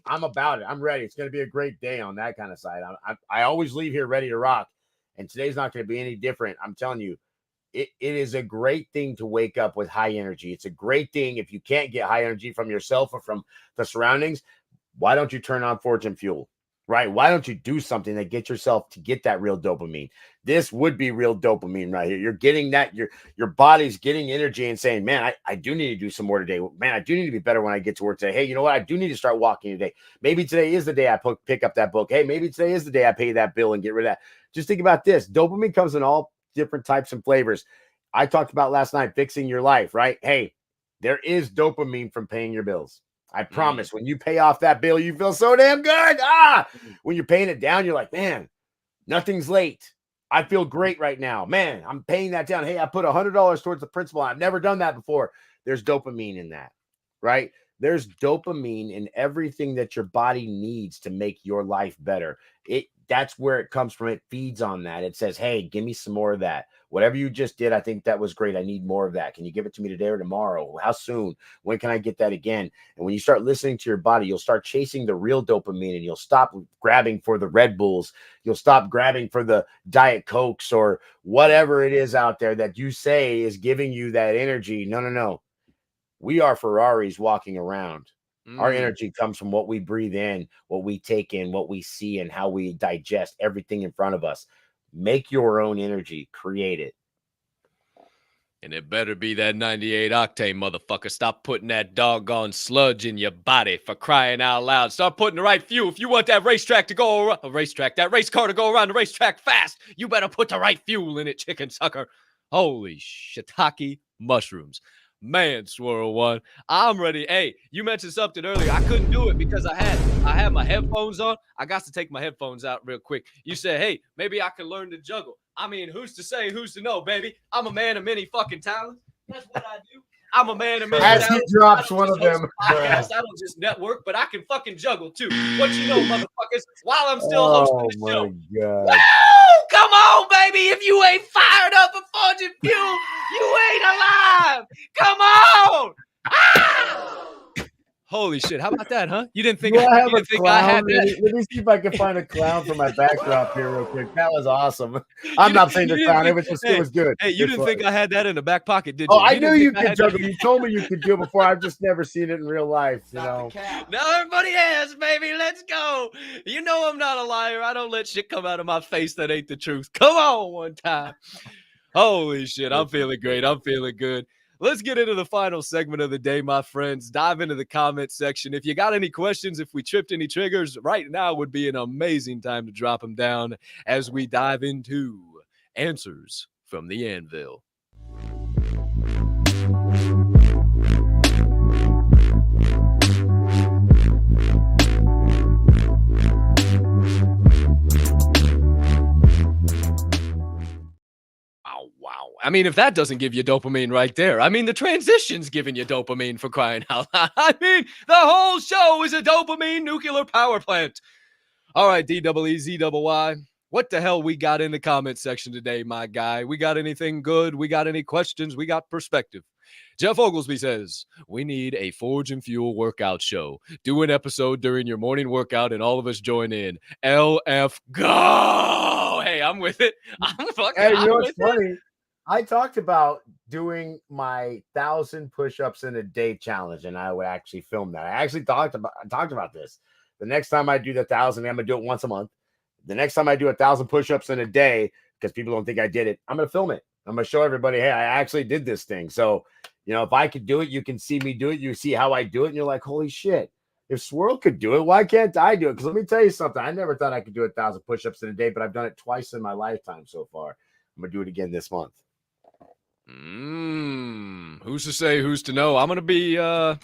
I'm about it. I'm ready. It's going to be a great day on that kind of side. I always leave here ready to rock, and today's not going to be any different. I'm telling you. It is a great thing to wake up with high energy. It's a great thing if you can't get high energy from yourself or from the surroundings. Why don't you turn on Forging Fuel, right? Why don't you do something that gets yourself to get that real dopamine? This would be real dopamine right here. You're getting that, your body's getting energy and saying, man, I do need to do some more today. Man, I do need to be better when I get to work today. Hey, you know what? I do need to start walking today. Maybe today is the day I pick up that book. Hey, maybe today is the day I pay that bill and get rid of that. Just think about this. Dopamine comes in all different types and flavors. I talked about last night, fixing your life, right? Hey, there is dopamine from paying your bills. I promise when you pay off that bill, you feel so damn good. When you're paying it down, you're like, man, nothing's late. I feel great right now. Man, I'm paying that down. Hey, I put $100 towards the principal. I've never done that before. There's dopamine in that, right? There's dopamine in everything that your body needs to make your life better. That's where it comes from. It feeds on that. It says, hey, give me some more of that. Whatever you just did, I think that was great. I need more of that. Can you give it to me today or tomorrow? How soon? When can I get that again? And when you start listening to your body, you'll start chasing the real dopamine and you'll stop grabbing for the Red Bulls. You'll stop grabbing for the Diet Cokes or whatever it is out there that you say is giving you that energy. No. We are Ferraris walking around. Our energy comes from what we breathe in, what we take in, what we see, and how we digest everything in front of us. Make your own energy. Create it. And it better be that 98 octane, motherfucker. Stop putting that doggone sludge in your body, for crying out loud. Start putting the right fuel. If you want that racetrack to go around, that race car to go around the racetrack fast, you better put the right fuel in it, chicken sucker. Holy shiitake mushrooms. Man, Swirl One, I'm ready. Hey, you mentioned something earlier. I couldn't do it because I had my headphones on. I got to take my headphones out real quick. You said, hey, maybe I can learn to juggle. I mean, who's to say, who's to know, baby? I'm a man of many fucking talents. That's what I do. I'm a man of many talents. As he drops one of them. I don't just network, but I can fucking juggle too. What you know, motherfuckers, while I'm still hosting the show. God. Woo! Come on, baby. If you ain't fired up and Forging Fuel, you ain't alive. Come on. Holy shit. How about that, huh? You didn't think, I had that? Let me see if I can find a clown for my backdrop here real quick. That was awesome. I'm not saying the clown. It was good. Hey, you didn't think I had that in the back pocket, did you? Oh, I knew you could juggle. You told me you could do it before. I've just never seen it in real life, you know. Now everybody has, baby. Let's go. You know I'm not a liar. I don't let shit come out of my face that ain't the truth. Come on one time. Holy shit. I'm feeling great. I'm feeling good. let's get into the final segment of the day, my friends. Dive into the comment section. If you got any questions, if we tripped any triggers, right now would be an amazing time to drop them down as we dive into answers from the Anvil. Wow. I mean, if that doesn't give you dopamine right there, I mean, the transition's giving you dopamine, for crying out loud. I mean, the whole show is a dopamine nuclear power plant. All right, DEEZYY. What the hell we got in the comment section today, my guy? We got anything good? We got any questions? We got perspective. Jeff Oglesby says, we need a Forge and Fuel workout show. Do an episode during your morning workout and all of us join in. LF go! Hey, I'm with it. I'm fucking Hey, you know with what's funny? I talked about doing my 1,000 push-ups in a day challenge, and I would actually film that. I actually talked about this. The next time I do the 1,000, I'm gonna do it once a month. The next time I do 1,000 push-ups in a day, because people don't think I did it, I'm gonna film it. I'm gonna show everybody, hey, I actually did this thing. So, you know, if I could do it, you can see me do it. You see how I do it, and you're like, holy shit. If Swirl could do it, why can't I do it? Because let me tell you something. I never thought I could do 1,000 push-ups in a day, but I've done it twice in my lifetime so far. I'm gonna do it again this month. Who's to say, who's to know? I'm gonna be I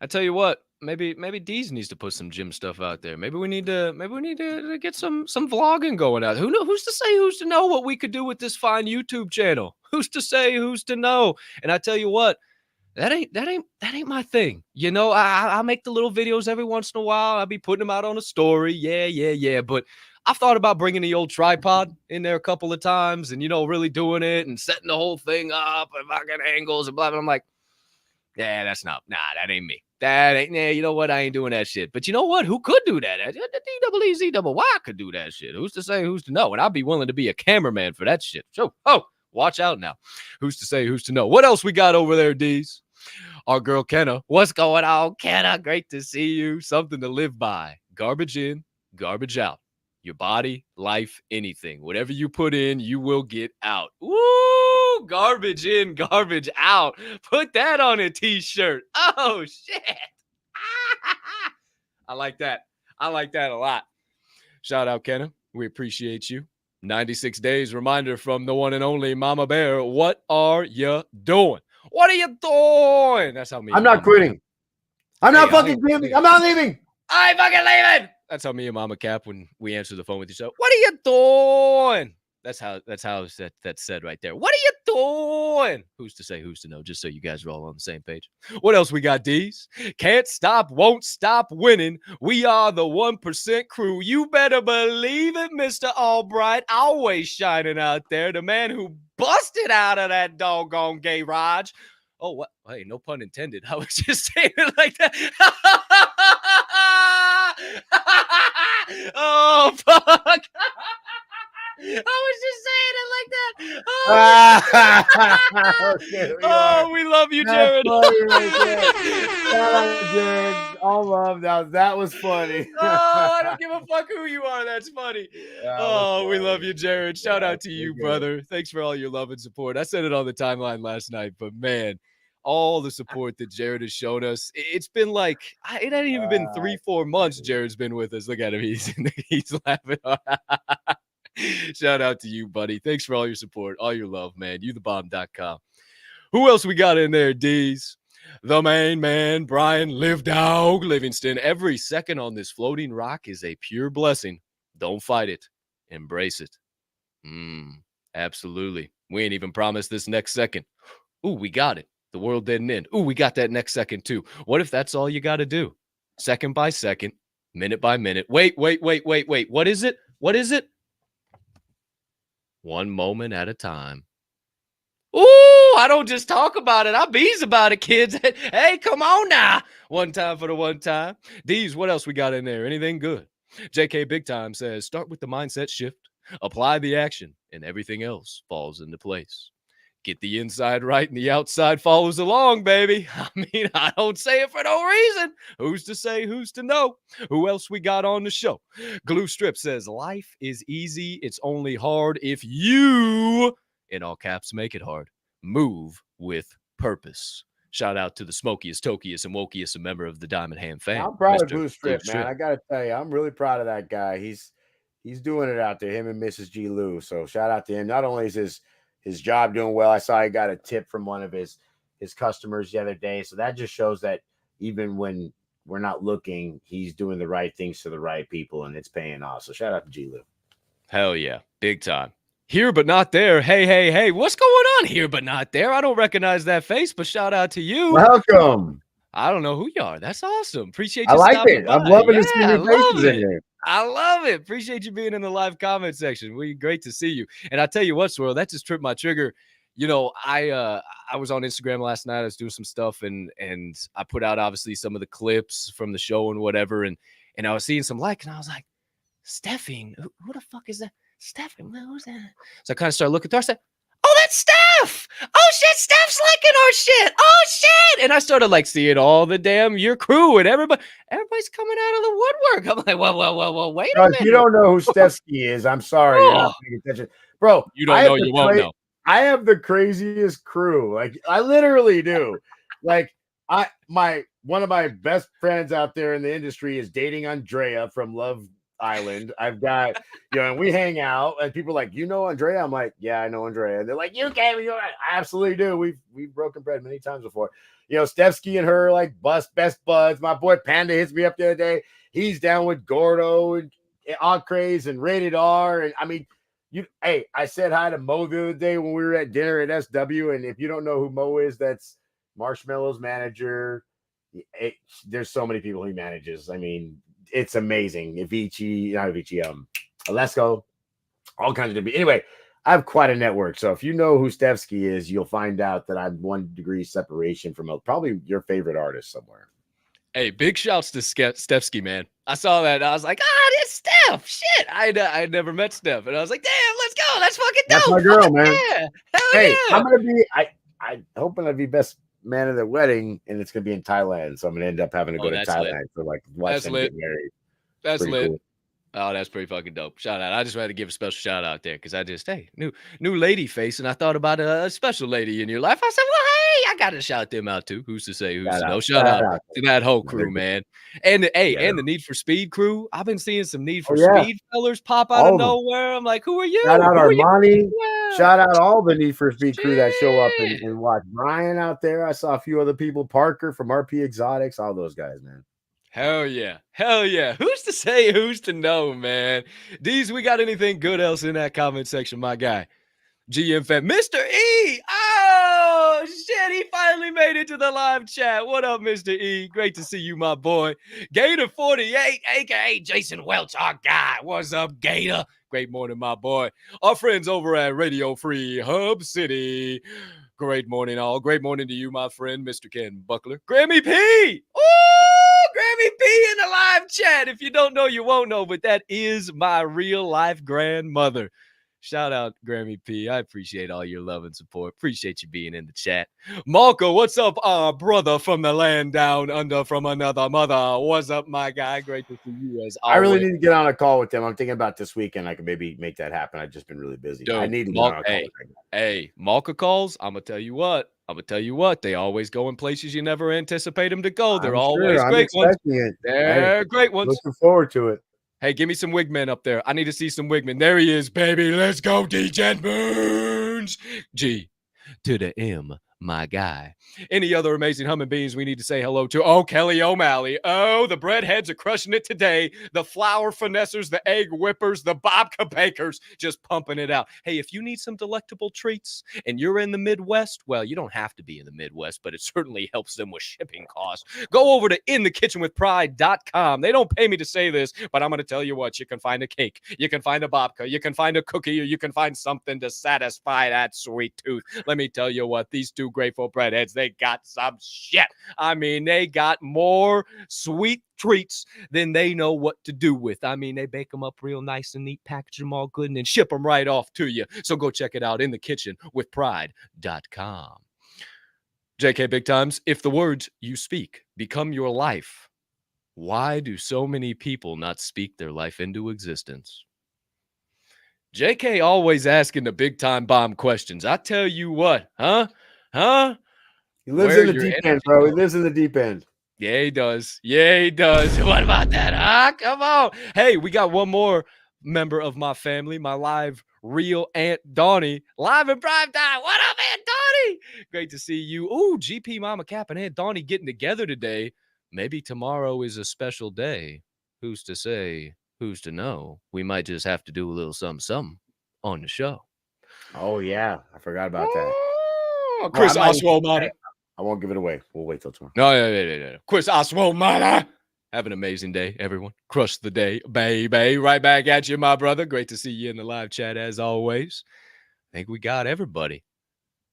tell you what, maybe Deez needs to put some gym stuff out there. Maybe we need to get some vlogging going out. Who's to say, who's to know what we could do with this fine YouTube channel? Who's to say, who's to know? And I tell you what, that ain't my thing. You know, I make the little videos every once in a while. I'll be putting them out on a story. Yeah. But I've thought about bringing the old tripod in there a couple of times and, you know, really doing it and setting the whole thing up and fucking angles and blah, blah. I'm like, yeah, that ain't me. You know what? I ain't doing that shit. But you know what? Who could do that? DEEZYY could do that shit. Who's to say, who's to know? And I'd be willing to be a cameraman for that shit. So, watch out now. Who's to say, who's to know? What else we got over there, Deez? Our girl Kenna. What's going on, Kenna? Great to see you. Something to live by. Garbage in, garbage out. Your body, life, anything. Whatever you put in, you will get out. Woo! Garbage in, garbage out. Put that on a t-shirt. Oh, shit. I like that. I like that a lot. Shout out, Kenna. We appreciate you. 96 days reminder from the one and only Mama Bear. What are you doing? What are you doing? That's how me. I'm not quitting. I'm not fucking leaving. I'm not leaving. I ain't fucking leaving. That's how me and Mama Capp, when we answer the phone with each other, what are you doing? That's how that's said right there. What are you doing? Who's to say, who's to know? Just so you guys are all on the same page. What else we got, Deez? Can't stop, won't stop winning. We are the 1% crew. You better believe it, Mr. Albright. Always shining out there. The man who busted out of that doggone garage. Oh, what? Hey, no pun intended. I was just saying it like that. Oh, fuck. I was just saying it like that. Oh, we love you, Jared. Jared. All love that. That was funny. Oh, I don't give a fuck who you are. That's funny. We love you, Jared. Shout out to you, brother. Thanks for all your love and support. I said it on the timeline last night, but man, all the support that Jared has shown us. It's been like, it hasn't even been 3-4 months Jared's been with us. Look at him. He's laughing. Shout out to you, buddy. Thanks for all your support, all your love, man. YouTheBomb.com. Who else we got in there, Deez? The main man, Brian Livedog Livingston. Every second on this floating rock is a pure blessing. Don't fight it. Embrace it. Absolutely. We ain't even promised this next second. Ooh, we got it. The world didn't end. Ooh, we got that next second too. What if that's all you got to do? Second by second, minute by minute. Wait. What is it? One moment at a time. Ooh, I don't just talk about it. I bees about it, kids. Hey, come on now. One time for the one time. Deez, what else we got in there? Anything good? JK Big Time says, start with the mindset shift, apply the action, and everything else falls into place. Get the inside right and the outside follows along, baby. I mean, I don't say it for no reason. Who's to say, who's to know? Who else we got on the show? Glue Strip says, life is easy. It's only hard if you, in all caps, make it hard. Move with purpose. purpose. Shout out to the smokiest, tokiest, and wokiest, a member of the Diamond Ham fam. I'm proud of Mr. Blue Strip, man. I gotta tell you, I'm really proud of that guy. He's doing it out there, him and Mrs. G. Lou. So shout out to him. Not only is his job doing well, I saw he got a tip from one of his customers the other day. So that just shows that even when we're not looking, he's doing the right things to the right people, and it's paying off. So shout out to G. Lou. Hell yeah, big time. Here but not there. Hey, what's going on here but not there? I don't recognize that face, but shout out to you. Welcome. I don't know who you are. That's awesome. Appreciate you. I like stopping it. by. I'm loving to see Yeah, your faces in here. I love it. Appreciate you being in the live comment section. Great to see you. And I tell you what, Swirl, that just tripped my trigger. You know, I was on Instagram last night. I was doing some stuff, and I put out obviously some of the clips from the show and whatever, and I was seeing some and I was like, Steffi, who the fuck is that? Steffi, who's that? So I kind of started looking through. I said, oh, that's Steph. Oh shit, Steph's liking our shit. Oh shit. And I started like seeing all the damn your crew and everybody's coming out of the woodwork. I'm like, whoa, wait a minute. If you don't know who Stefsky is, I'm sorry. You're not paying attention. Bro, you don't know, you won't know. I have the craziest crew. Like, I literally do. Like, one of my best friends out there in the industry is dating Andrea from Love Island. I've got, and we hang out, and people are like, you know Andrea? I'm like, yeah, I know Andrea. And they're like, you came, I absolutely do. We've broken bread many times before. Stefsky and her like best buds. My boy Panda hits me up the other day. He's down with Gordo and Encraze and Rated R. And I mean, I said hi to Mo the other day when we were at dinner at SW. And if you don't know who Mo is, that's Marshmallow's manager. There's so many people he manages. I mean, it's amazing. Alesco, all kinds of different. Anyway, I have quite a network. So if you know who Stefsky is, you'll find out that I'm 1 degree separation from probably your favorite artist somewhere. Hey, big shouts to Stefsky, man. I saw that. I was like, it's Steph. Shit. I'd never met Steph. And I was like, damn, let's go. That's fucking dope. That's my girl, man. Yeah. Hell hey, yeah. I'm going to be, I'm hoping to be best man of the wedding, and it's going to be in Thailand. So I'm going to end up having to go to Thailand to watch them get married. That's lit. Cool. Oh, that's pretty fucking dope. Shout out. I just wanted to give a special shout out there because I just, new lady face, and I thought about a special lady in your life. I said, well, hey, I got to shout them out too. Who's to say? Who's to know? Shout out to that whole crew, man. And the Need for Speed crew. I've been seeing some Need for Speed fellers pop out of nowhere. I'm like, who are you? Shout out Armani. Shout out all the Need for Speed crew that show up and watch. Brian out there. I saw a few other people. Parker from RP Exotics. All those guys, man. Hell yeah. Who's to say, who's to know, man? D's, we got anything good else in that comment section, my guy? GM fan, Mr. E. Oh, shit. He finally made it to the live chat. What up, Mr. E? Great to see you, my boy. Gator 48, a.k.a. Jason Welch, our guy. What's up, Gator? Great morning, my boy. Our friends over at Radio Free Hub City. Great morning, all. Great morning to you, my friend, Mr. Ken Buckler. Grammy P. Ooh, Grammy P in the live chat. If you don't know, you won't know, but that is my real life grandmother. Shout out, Grammy P. I appreciate all your love and support. Appreciate you being in the chat. Malco, what's up, brother from the land down under from another mother? What's up, my guy? Great to see you as always. I really need to get on a call with them. I'm thinking about this weekend. I can maybe make that happen. I've just been really busy. Dude, I need to get on a call with them. Hey, Malca calls. I'm going to tell you what. They always go in places you never anticipate them to go. They're always great ones. They're great ones. Looking forward to it. Hey, give me some wigmen up there. I need to see some wigmen. There he is, baby. Let's go, DJ Moons. G to the M, my guy. Any other amazing humming beings we need to say hello to? Oh, Kelly O'Malley. Oh, the breadheads are crushing it today. The flour finessers, the egg whippers, the babka bakers, just pumping it out. Hey, if you need some delectable treats and you're in the Midwest, well, you don't have to be in the Midwest, but it certainly helps them with shipping costs. Go over to inthekitchenwithpride.com. They don't pay me to say this, but I'm going to tell you what. You can find a cake. You can find a babka. You can find a cookie, or you can find something to satisfy that sweet tooth. Let me tell you what. These two grateful breadheads, they got some shit. I mean, they got more sweet treats than they know what to do with. I mean, they bake them up real nice and neat, package them all good, and then ship them right off to you. So go check it out in the kitchen with pride.com. JK Big Times, if the words you speak become your life, why do so many people not speak their life into existence? JK always asking the big time bomb questions. I tell you what, huh? He lives Where in the your deep end, energy bro. He goes. lives in the deep end. Yeah, he does. Yeah, he does. What about that? Come on. Hey, we got one more member of my family, my live real Aunt Donnie, live in prime time. What up, Aunt Donnie? Great to see you. Ooh, GP Mama Cap and Aunt Donnie getting together today. Maybe tomorrow is a special day. Who's to say? Who's to know? We might just have to do a little something on the show. Oh yeah, I forgot about that. Oh, Chris Oswald, I won't give it away. We'll wait till tomorrow. No, yeah. Chris Oswald, have an amazing day, everyone. Crush the day, baby. Right back at you, my brother. Great to see you in the live chat as always. I think we got everybody.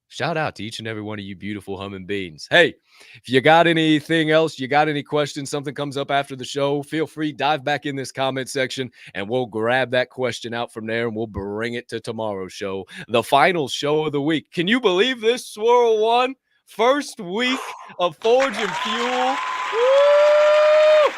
Shout out to each and every one of you beautiful humming beings. Hey, if you got anything else, you got any questions, something comes up after the show, feel free, dive back in this comment section and we'll grab that question out from there and we'll bring it to tomorrow's show, the final show of the week. Can you believe this, Swirl One? First week of Forge and Fuel. Woo!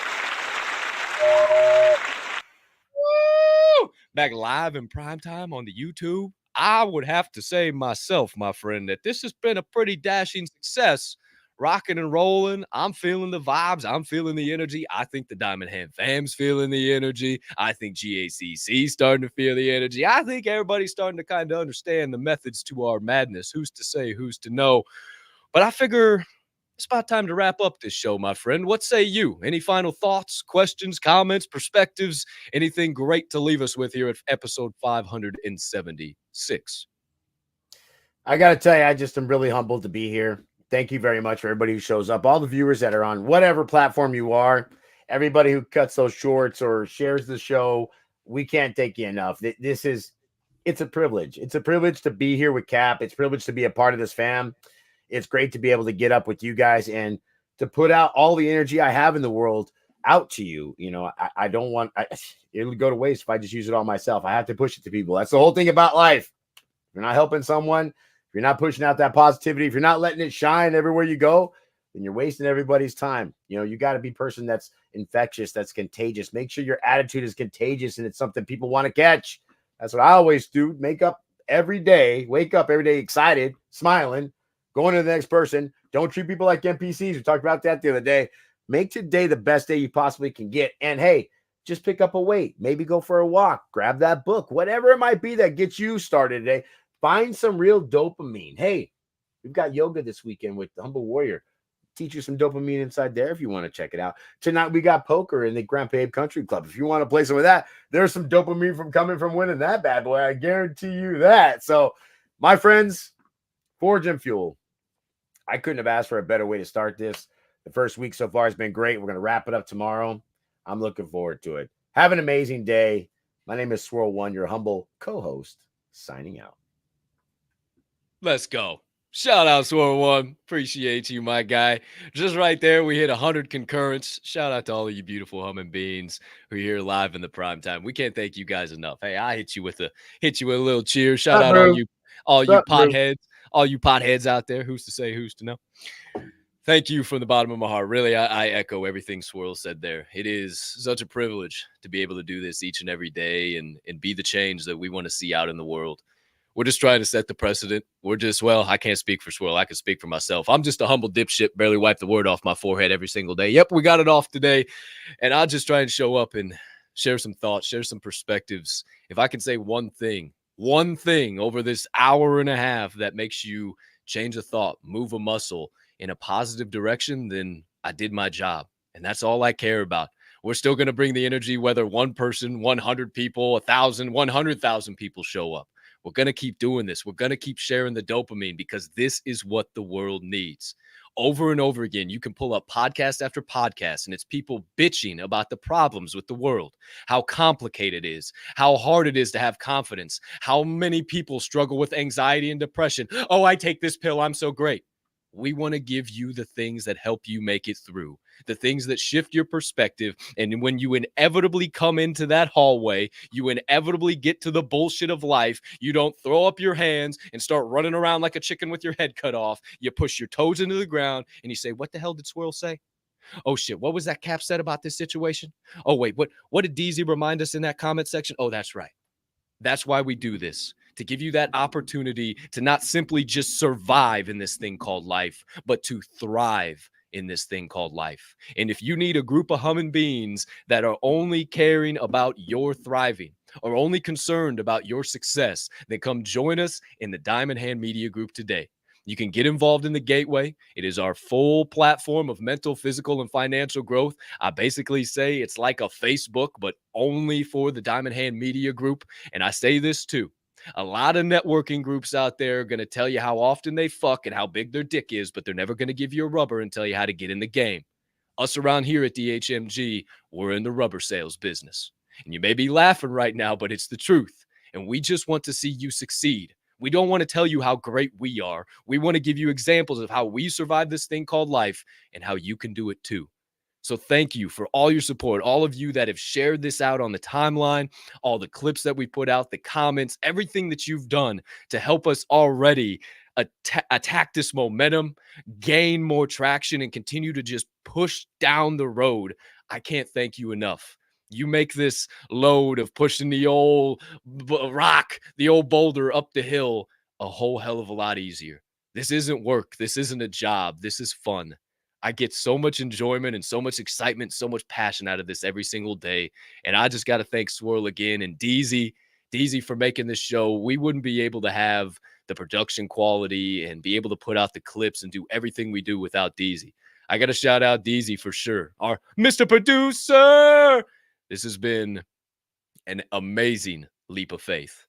Woo! Back live in prime time on the YouTube. I would have to say myself, my friend, that this has been a pretty dashing success. Rocking and rolling. I'm feeling the vibes. I'm feeling the energy. I think the Diamond Hand fam's feeling the energy. I think GACC's starting to feel the energy. I think everybody's starting to kind of understand the methods to our madness. Who's to say, who's to know? But I figure it's about time to wrap up this show, my friend. What say you? Any final thoughts, questions, comments, perspectives? Anything great to leave us with here at episode 576? I got to tell you, I just am really humbled to be here. Thank you very much for everybody who shows up, all the viewers that are on whatever platform you are, everybody who cuts those shorts or shares the show. We can't thank you enough. It's a privilege. It's a privilege to be here with Cap. It's a privilege to be a part of this fam. It's great to be able to get up with you guys and to put out all the energy I have in the world out to you. You know, I don't want it'll go to waste if I just use it all myself. I have to push it to people. That's the whole thing about life. If you're not helping someone, if you're not pushing out that positivity, if you're not letting it shine everywhere you go, then you're wasting everybody's time. You know, you got to be a person that's infectious, that's contagious. Make sure your attitude is contagious and it's something people want to catch. That's what I always do. Wake up every day excited, smiling, going to the next person. Don't treat people like NPCs. We talked about that the other day. Make today the best day you possibly can get. And hey, just pick up a weight. Maybe go for a walk. Grab that book. Whatever it might be that gets you started today. Find some real dopamine. Hey, we've got yoga this weekend with the Humble Warrior. Teach you some dopamine inside there if you want to check it out. Tonight we got poker in the Grandpa Abe Country Club. If you want to play some of that, there's some dopamine from coming from winning that bad boy. I guarantee you that. So, my friends, Forge and Fuel. I couldn't have asked for a better way to start this. The first week so far has been great. We're going to wrap it up tomorrow. I'm looking forward to it. Have an amazing day. My name is Swirl One, your humble co-host, signing out. Let's go. Shout out, Swirl One. Appreciate you, my guy. Just right there, we hit 100 concurrents. Shout out to all of you beautiful humming beings who are here live in the prime time. We can't thank you guys enough. Hey, I hit you with a little cheer. Shout out all you potheads. All you potheads out there, who's to say, who's to know? Thank you from the bottom of my heart. Really, I echo everything Swirl said there. It is such a privilege to be able to do this each and every day and be the change that we want to see out in the world. We're just trying to set the precedent. I can't speak for Swirl. I can speak for myself. I'm just a humble dipshit, barely wipe the word off my forehead every single day. Yep, we got it off today. And I'll just try and show up and share some thoughts, share some perspectives. If I can say one thing over this hour and a half that makes you change a thought, move a muscle in a positive direction, then I did my job. And that's all I care about. We're still going to bring the energy, whether one person, 100 people, 1,000, 100,000 people show up. We're going to keep doing this. We're going to keep sharing the dopamine because this is what the world needs. Over and over again, you can pull up podcast after podcast, and it's people bitching about the problems with the world, how complicated it is, how hard it is to have confidence, how many people struggle with anxiety and depression. Oh, I take this pill. I'm so great. We want to give you the things that help you make it through, the things that shift your perspective. And when you inevitably come into that hallway, you inevitably get to the bullshit of life. You don't throw up your hands and start running around like a chicken with your head cut off. You push your toes into the ground and you say, what the hell did Swirl say? Oh shit, what was that Cap said about this situation? Oh wait, what did DZ remind us in that comment section? Oh, that's right. That's why we do this, to give you that opportunity to not simply just survive in this thing called life, but to thrive in this thing called life. And if you need a group of humming beings that are only caring about your thriving or only concerned about your success, then come join us in the Diamond Hand Media Group today. You can get involved in the Gateway. It is our full platform of mental, physical, and financial growth. I basically say it's like a Facebook, but only for the Diamond Hand Media Group. And I say this too. A lot of networking groups out there are going to tell you how often they fuck and how big their dick is, but they're never going to give you a rubber and tell you how to get in the game. Us around here at DHMG, we're in the rubber sales business. And you may be laughing right now, but it's the truth. And we just want to see you succeed. We don't want to tell you how great we are. We want to give you examples of how we survive this thing called life and how you can do it too. So thank you for all your support, all of you that have shared this out on the timeline, all the clips that we put out, the comments, everything that you've done to help us already attack this momentum, gain more traction, and continue to just push down the road. I can't thank you enough. You make this load of pushing the old rock, the old boulder up the hill a whole hell of a lot easier. This isn't work. This isn't a job. This is fun. I get so much enjoyment and so much excitement, so much passion out of this every single day. And I just got to thank Swirl again and Deezy for making this show. We wouldn't be able to have the production quality and be able to put out the clips and do everything we do without Deezy. I got to shout out Deezy for sure. Our Mr. Producer. This has been an amazing leap of faith.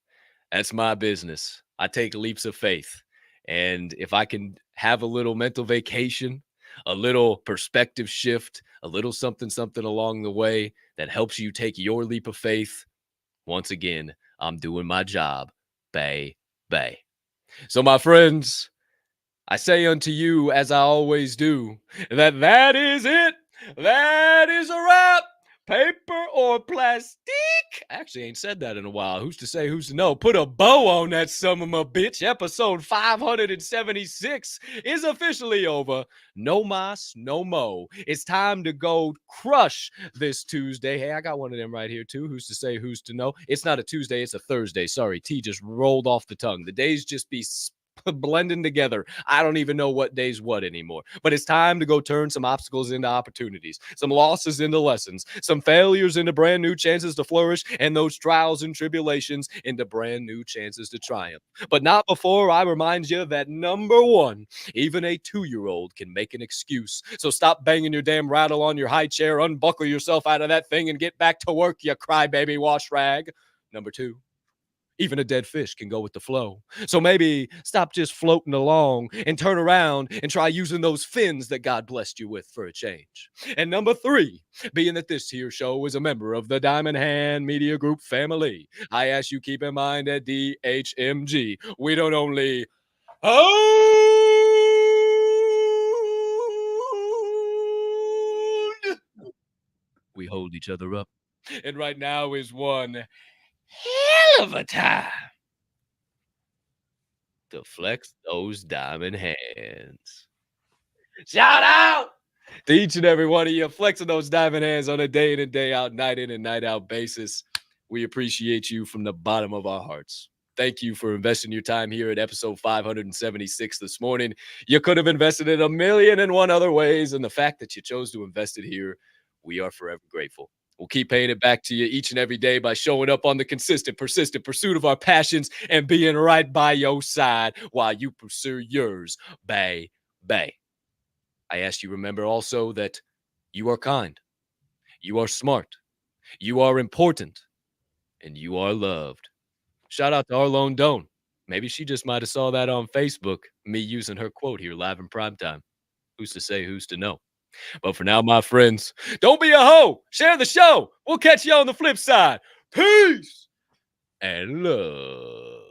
That's my business. I take leaps of faith. And if I can have a little mental vacation, a little perspective shift, a little something along the way that helps you take your leap of faith, once again, I'm doing my job. Bay. So my friends, I say unto you, as I always do, that is it. That is a wrap. Paper or plastic? I actually ain't said that in a while. Who's to say, who's to know? Put a bow on that son of a bitch. Episode 576 is officially over. No mas, no mo. It's time to go crush this Tuesday. Hey, I got one of them right here too. Who's to say, who's to know? It's not a Tuesday, it's a Thursday. Sorry, T just rolled off the tongue. The days just be blending together. I don't even know what day's what anymore. But it's time to go turn some obstacles into opportunities, some losses into lessons, some failures into brand new chances to flourish, and those trials and tribulations into brand new chances to triumph. But not before I remind you that number one, even a 2-year-old can make an excuse. So stop banging your damn rattle on your high chair, unbuckle yourself out of that thing, and get back to work, you crybaby wash rag. Number two, even a dead fish can go with the flow. So maybe stop just floating along and turn around and try using those fins that God blessed you with for a change. And number three, being that this here show is a member of the Diamond Hand Media Group family, I ask you keep in mind at DHMG, we don't only hold, we hold each other up. And right now is one hell of a time to flex those diamond hands. Shout out to each and every one of you flexing those diamond hands on a day in and day out, night in and night out basis. We appreciate you from the bottom of our hearts. Thank you for investing your time here at episode 576 this morning. You could have invested it 1,000,001 other ways, and the fact that you chose to invest it here, we are forever grateful. We'll keep paying it back to you each and every day by showing up on the consistent, persistent pursuit of our passions and being right by your side while you pursue yours. Bay. I ask you remember also that you are kind, you are smart, you are important, and you are loved. Shout out to Arlone Doan. Maybe she just might have saw that on Facebook, me using her quote here live in primetime. Who's to say, who's to know? But for now, my friends, don't be a hoe. Share the show. We'll catch you on the flip side. Peace and love.